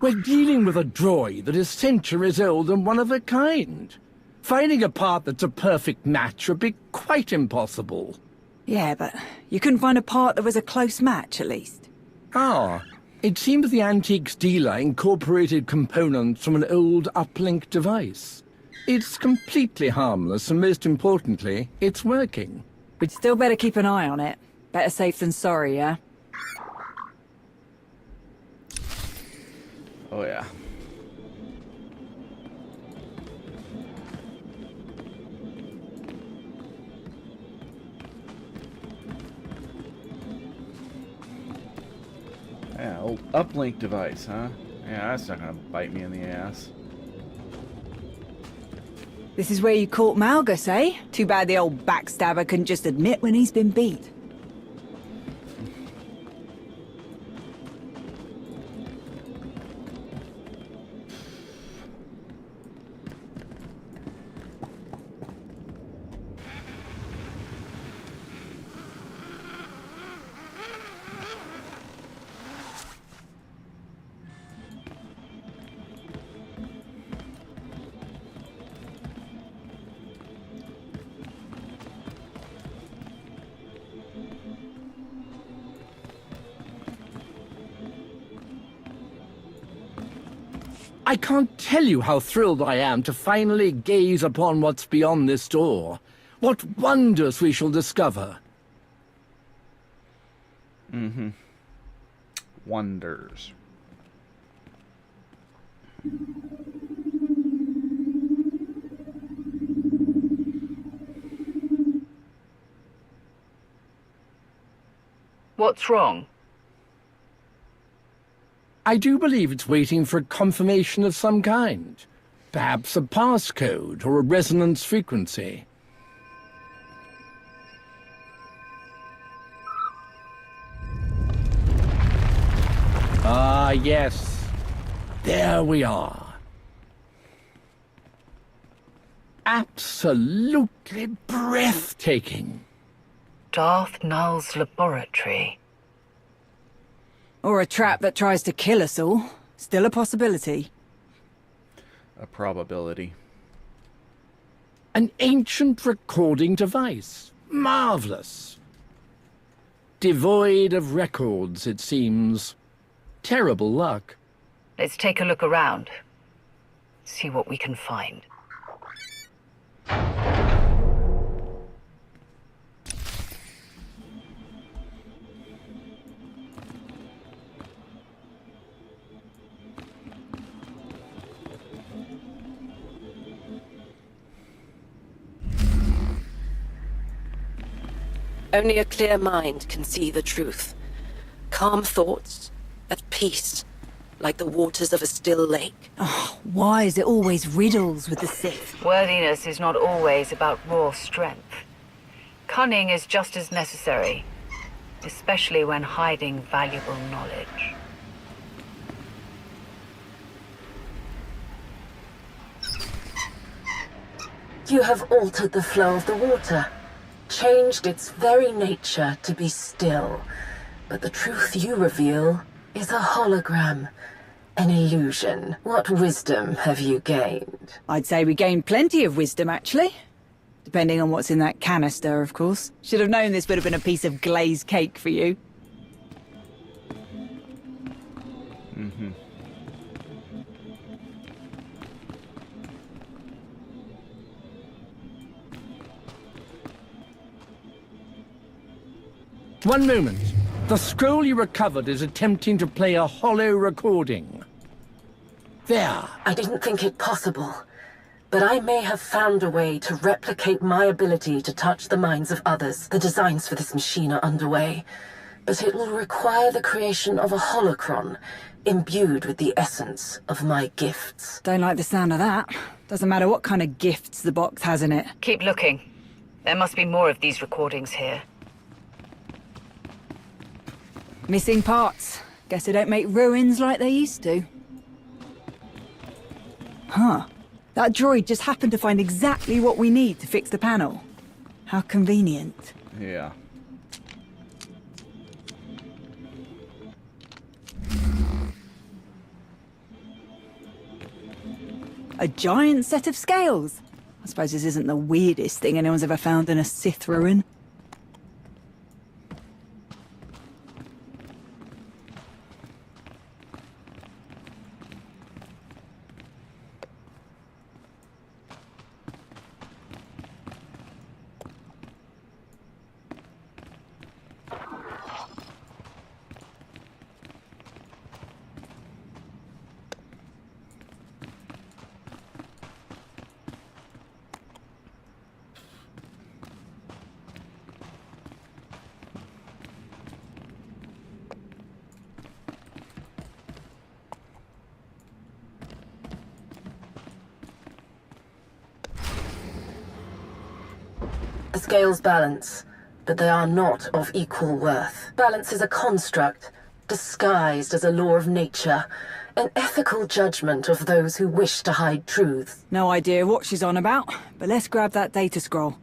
We're dealing with a droid that is centuries old and one of a kind. Finding a part that's a perfect match would be quite impossible. Yeah, but you couldn't find a part that was a close match, at least. Ah, it seems the antiques dealer incorporated components from an old uplink device. It's completely harmless, and most importantly, it's working. We'd still better keep an eye on it. Better safe than sorry, yeah? Oh, yeah. Yeah, old uplink device, huh? Yeah, that's not gonna bite me in the ass. This is where you caught Malgus, eh? Too bad the old backstabber couldn't just admit when he's been beat. I can't tell you how thrilled I am to finally gaze upon what's beyond this door. What wonders we shall discover. Mm-hmm. Wonders. What's wrong? I do believe it's waiting for a confirmation of some kind. Perhaps a passcode or a resonance frequency. Ah, yes. There we are. Absolutely breathtaking. Darth Null's laboratory. Or a trap that tries to kill us all. Still a possibility. A probability. An ancient recording device. Marvelous. Devoid of records, it seems. Terrible luck. Let's take a look around. See what we can find. Only a clear mind can see the truth. Calm thoughts, at peace, like the waters of a still lake. Oh, why is it always riddles with the Sith? Worthiness is not always about raw strength. Cunning is just as necessary, especially when hiding valuable knowledge. You have altered the flow of the water, changed its very nature to be still. But the truth you reveal is a hologram, an illusion. What wisdom have you gained? I'd say we gained plenty of wisdom, actually. Depending on what's in that canister, of course. Should have known this would have been a piece of glazed cake for you. Mm-hmm. One moment. The scroll you recovered is attempting to play a hollow recording. There. I didn't think it possible, but I may have found a way to replicate my ability to touch the minds of others. The designs for this machine are underway, but it will require the creation of a holocron imbued with the essence of my gifts. Don't like the sound of that. Doesn't matter what kind of gifts the box has in it. Keep looking. There must be more of these recordings here. Missing parts. Guess they don't make ruins like they used to. Huh. That droid just happened to find exactly what we need to fix the panel. How convenient. Yeah. A giant set of scales. I suppose this isn't the weirdest thing anyone's ever found in a Sith ruin. The scales balance, but they are not of equal worth. Balance is a construct, disguised as a law of nature, an ethical judgment of those who wish to hide truths. No idea what she's on about, but let's grab that data scroll.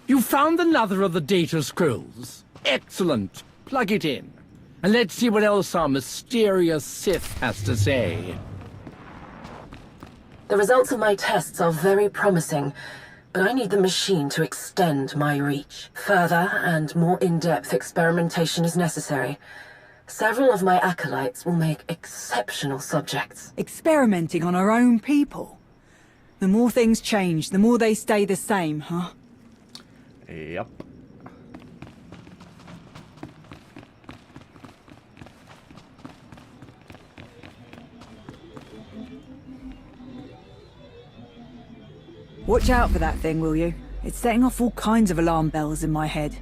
You found another of the data scrolls. Excellent. Plug it in. And let's see what else our mysterious Sith has to say. The results of my tests are very promising, but I need the machine to extend my reach. Further and more in-depth experimentation is necessary. Several of my acolytes will make exceptional subjects. Experimenting on our own people? The more things change, the more they stay the same, huh? Yep. Watch out for that thing, will you? It's setting off all kinds of alarm bells in my head.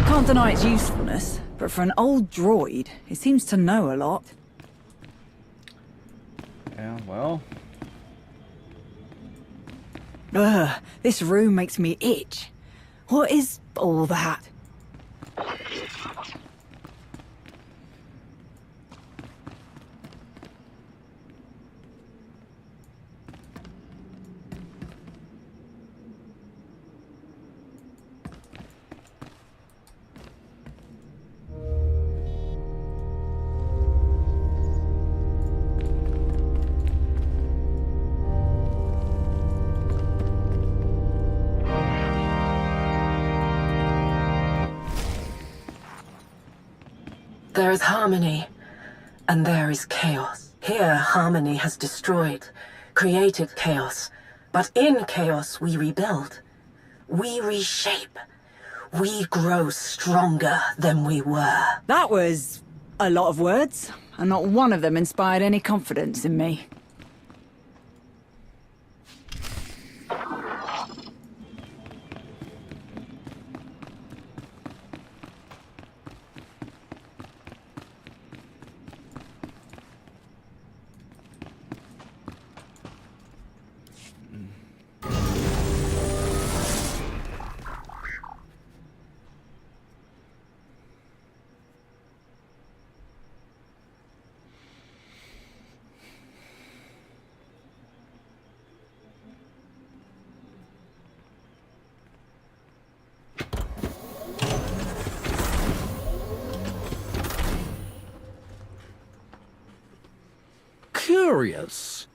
Can't deny its usefulness, but for an old droid, it seems to know a lot. Yeah, well... Ugh, this room makes me itch. What is all that? There is harmony, and there is chaos. Here, harmony has destroyed, created chaos. But in chaos, we rebuild. We reshape. We grow stronger than we were. That was a lot of words, and not one of them inspired any confidence in me. Curious.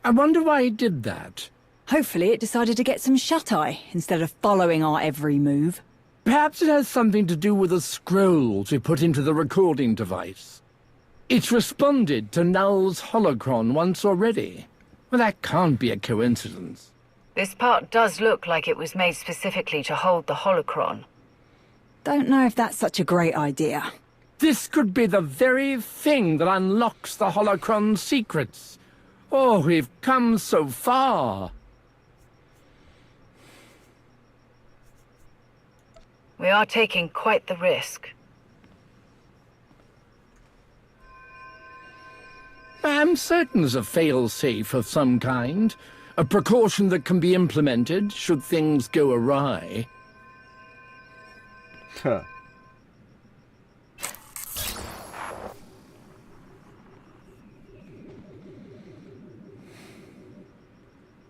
I wonder why he did that. Hopefully it decided to get some shut-eye, instead of following our every move. Perhaps it has something to do with the scrolls we put into the recording device. It's responded to Null's holocron once already. Well, that can't be a coincidence. This part does look like it was made specifically to hold the holocron. Don't know if that's such a great idea. This could be the very thing that unlocks the holocron's secrets. Oh, we've come so far. We are taking quite the risk. I'm certain there's a fail-safe of some kind. A precaution that can be implemented should things go awry. Huh.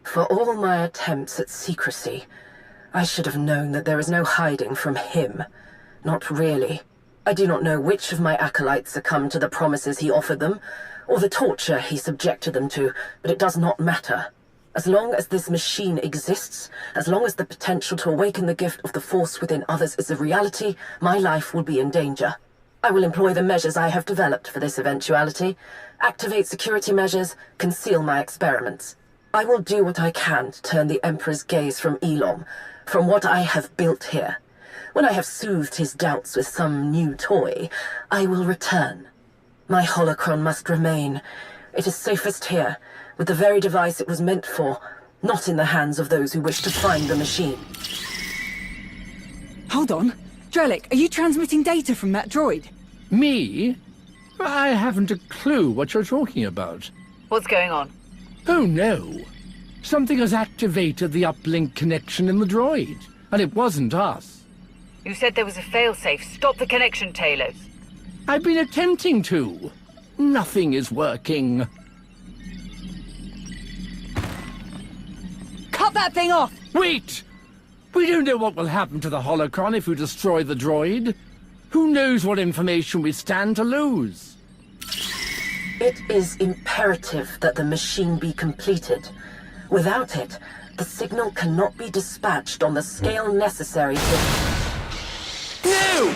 For all my attempts at secrecy, I should have known that there is no hiding from him. Not really. I do not know which of my acolytes succumbed to the promises he offered them, or the torture he subjected them to, but it does not matter. As long as this machine exists, as long as the potential to awaken the gift of the Force within others is a reality, my life will be in danger. I will employ the measures I have developed for this eventuality, activate security measures, conceal my experiments. I will do what I can to turn the Emperor's gaze from Elom, from what I have built here. When I have soothed his doubts with some new toy, I will return. My holocron must remain. It is safest here, with the very device it was meant for, not in the hands of those who wish to find the machine. Hold on. Drellick, are you transmitting data from that droid? Me? I haven't a clue what you're talking about. What's going on? Oh no. Something has activated the uplink connection in the droid, and it wasn't us. You said there was a failsafe. Stop the connection, Talos. I've been attempting to. Nothing is working. Cut that thing off! Wait! We don't know what will happen to the holocron if we destroy the droid. Who knows what information we stand to lose? It is imperative that the machine be completed. Without it, the signal cannot be dispatched on the scale necessary to... No!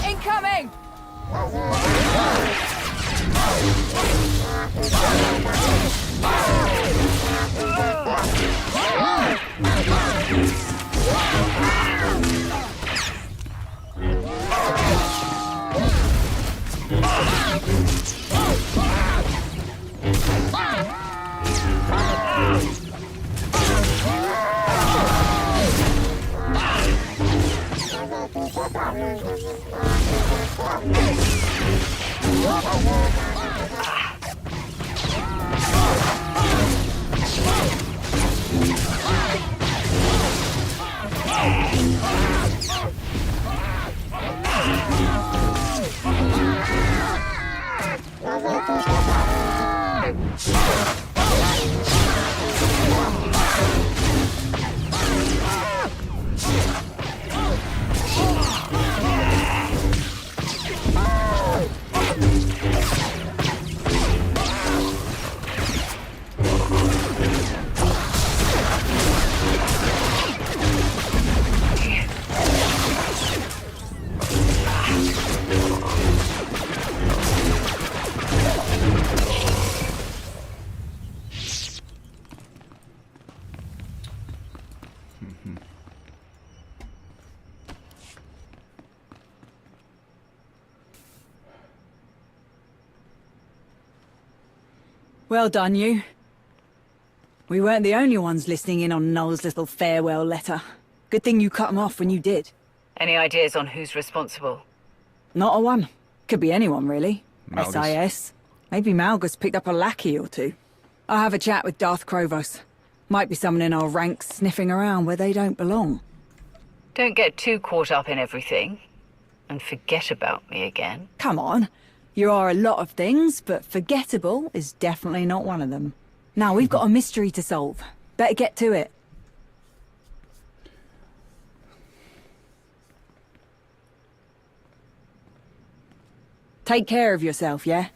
Incoming! Well done, you. We weren't the only ones listening in on Noel's little farewell letter. Good thing you cut him off when you did. Any ideas on who's responsible? Not a one. Could be anyone, really. Malgus. SIS. Maybe Malgus picked up a lackey or two. I'll have a chat with Darth Krovos. Might be someone in our ranks sniffing around where they don't belong. Don't get too caught up in everything. And forget about me again. Come on. You are a lot of things, but forgettable is definitely not one of them. Now, we've got a mystery to solve. Better get to it. Take care of yourself, yeah?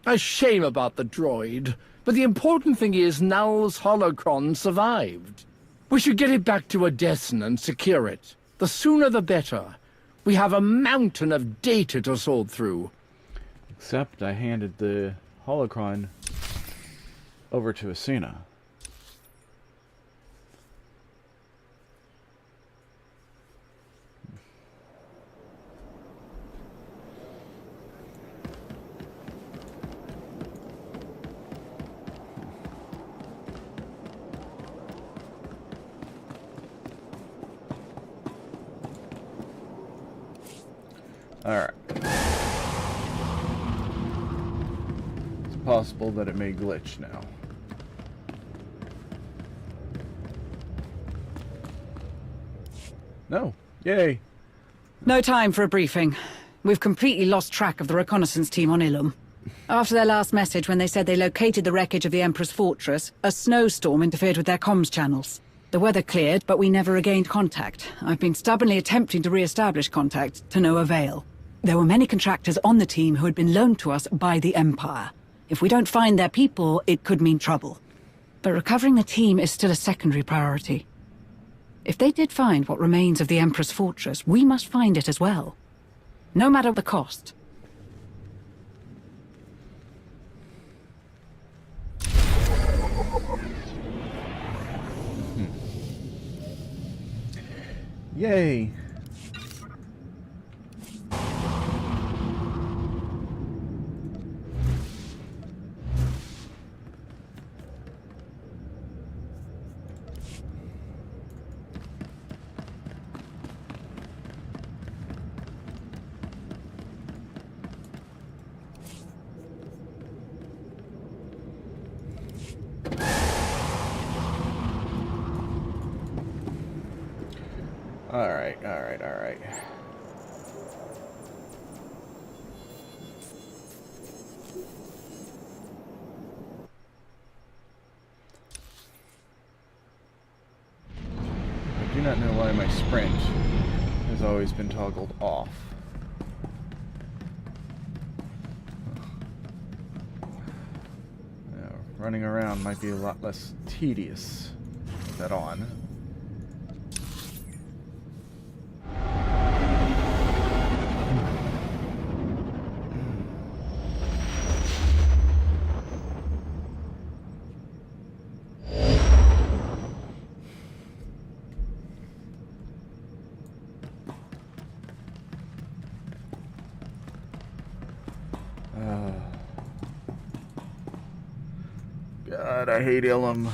A shame about the droid, but the important thing is Null's holocron survived. We should get it back to Odessen and secure it. The sooner the better. We have a mountain of data to sort through. Except I handed the holocron over to Asina. Alright. It's possible that it may glitch now. No. Yay. No time for a briefing. We've completely lost track of the reconnaissance team on Ilum. After their last message when they said they located the wreckage of the Emperor's fortress, a snowstorm interfered with their comms channels. The weather cleared, but we never regained contact. I've been stubbornly attempting to re-establish contact, to no avail. There were many contractors on the team who had been loaned to us by the Empire. If we don't find their people, it could mean trouble. But recovering the team is still a secondary priority. If they did find what remains of the Emperor's fortress, we must find it as well. No matter the cost. Yay! Alright. I do not know why my sprint has always been toggled off. Running around might be a lot less tedious with that on. God, I hate Ilum.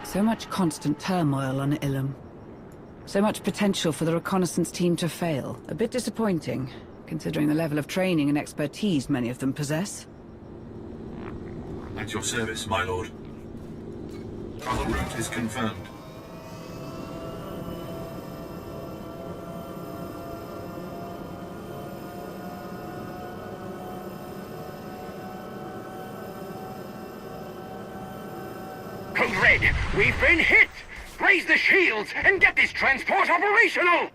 So much constant turmoil on Ilum. So much potential for the reconnaissance team to fail. A bit disappointing, considering the level of training and expertise many of them possess. At your service, my lord. Travel route is confirmed. Code Red, we've been hit! Raise the shields and get this transport operational!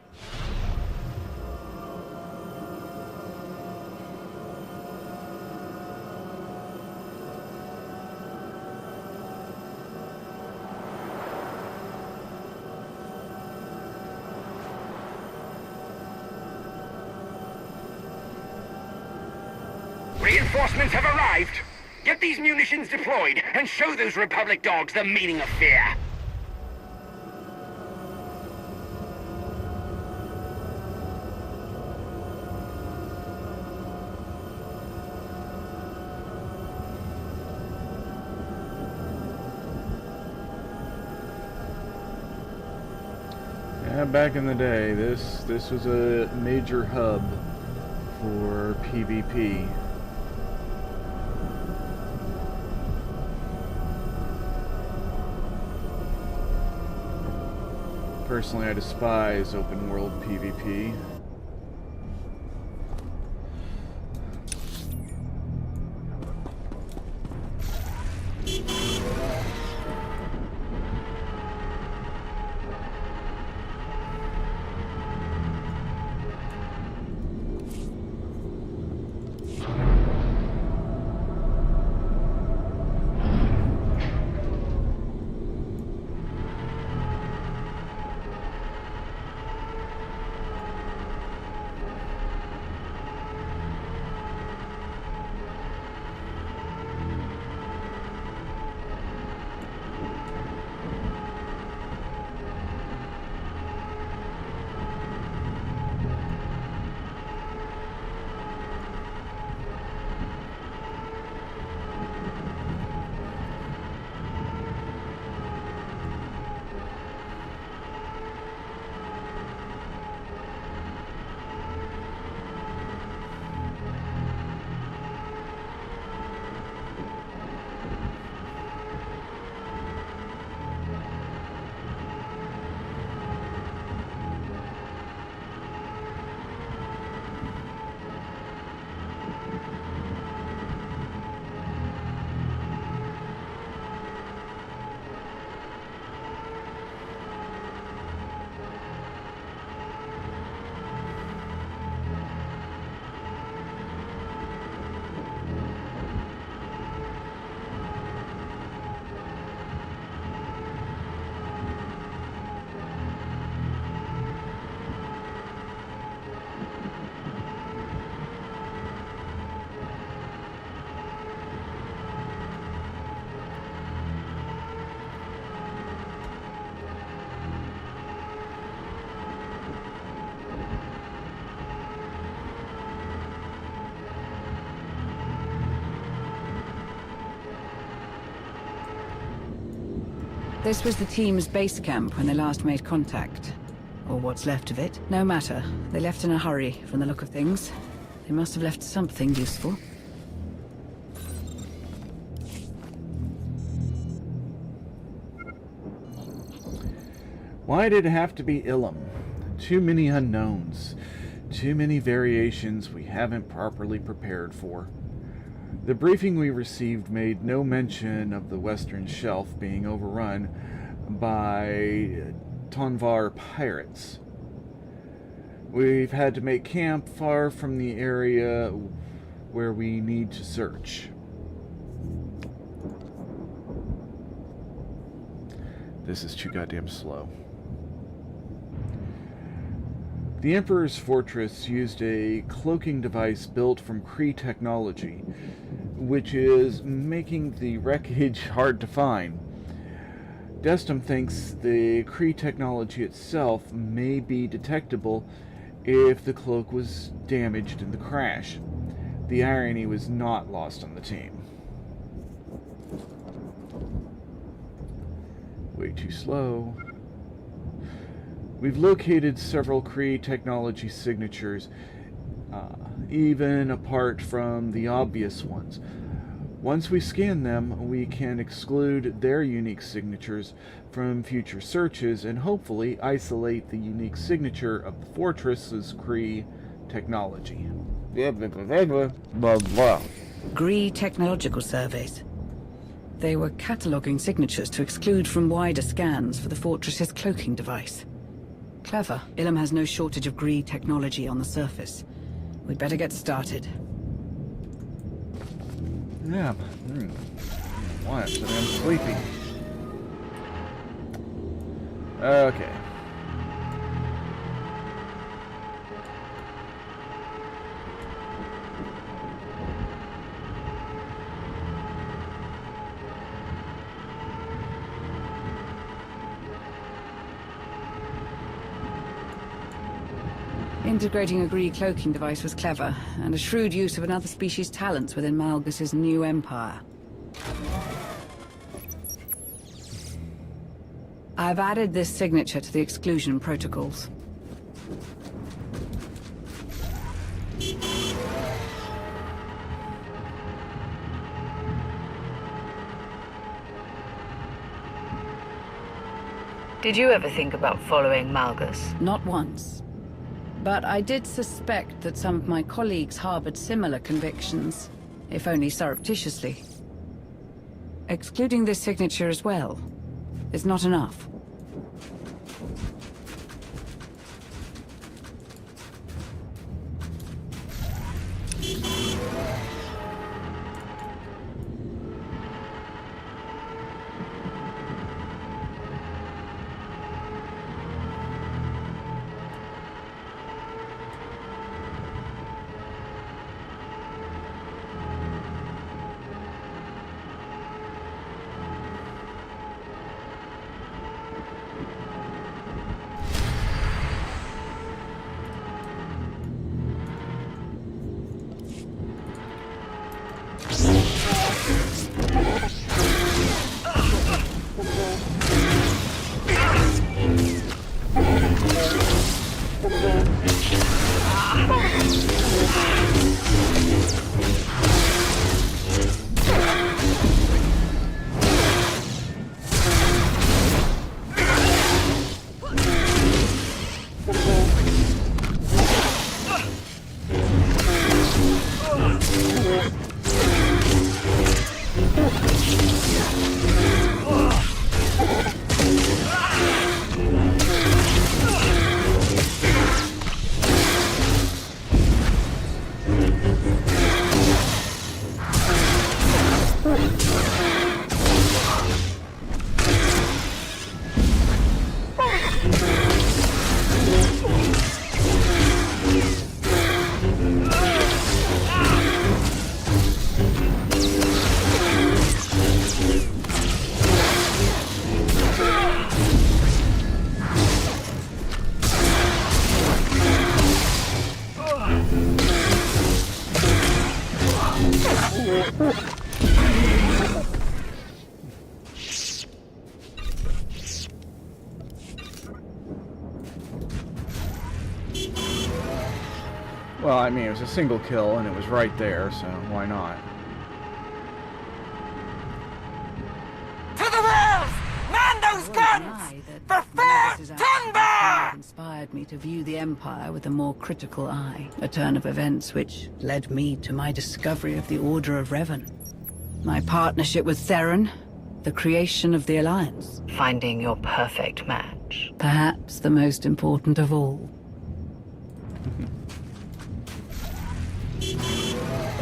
Reinforcements have arrived! Get these munitions deployed and show those Republic dogs the meaning of fear! Yeah, back in the day, this was a major hub for PvP. Personally, I despise open world PvP. This was the team's base camp when they last made contact. Or what's left of it. No matter. They left in a hurry, from the look of things. They must have left something useful. Why did it have to be Ilum? Too many unknowns. Too many variations we haven't properly prepared for. The briefing we received made no mention of the Western Shelf being overrun by Tonvar pirates. We've had to make camp far from the area where we need to search. This is too goddamn slow. The Emperor's fortress used a cloaking device built from Kree technology, which is making the wreckage hard to find. Destum thinks the Kree technology itself may be detectable if the cloak was damaged in the crash. The irony was not lost on the team. Way too slow. We've located several Kree technology signatures, even apart from the obvious ones. Once we scan them, we can exclude their unique signatures from future searches and hopefully isolate the unique signature of the fortress's Kree technology. Kree Technological Surveys. They were cataloguing signatures to exclude from wider scans for the fortress's cloaking device. Clever. Ilum has no shortage of Kree technology on the surface. We'd better get started. Yeah. Why? I'm so damn sleepy. Okay. Integrating a Kree cloaking device was clever, and a shrewd use of another species' talents within Malgus's new empire. I've added this signature to the exclusion protocols. Did you ever think about following Malgus? Not once. But I did suspect that some of my colleagues harbored similar convictions, if only surreptitiously. Excluding this signature as well is not enough. Well, I mean, it was a single kill, and it was right there, so why not? To the walls! Man those guns! For fair timber! Inspired me to view the Empire with a more critical eye. A turn of events which led me to my discovery of the Order of Revan. My partnership with Theron, the creation of the Alliance. Finding your perfect match. Perhaps the most important of all.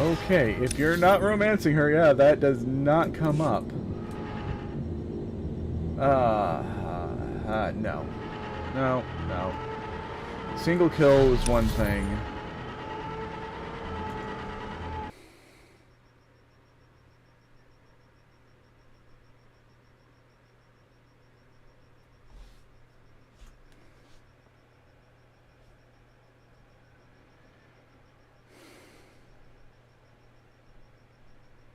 Okay, if you're not romancing her, yeah, that does not come up. No. No. Single kill was one thing.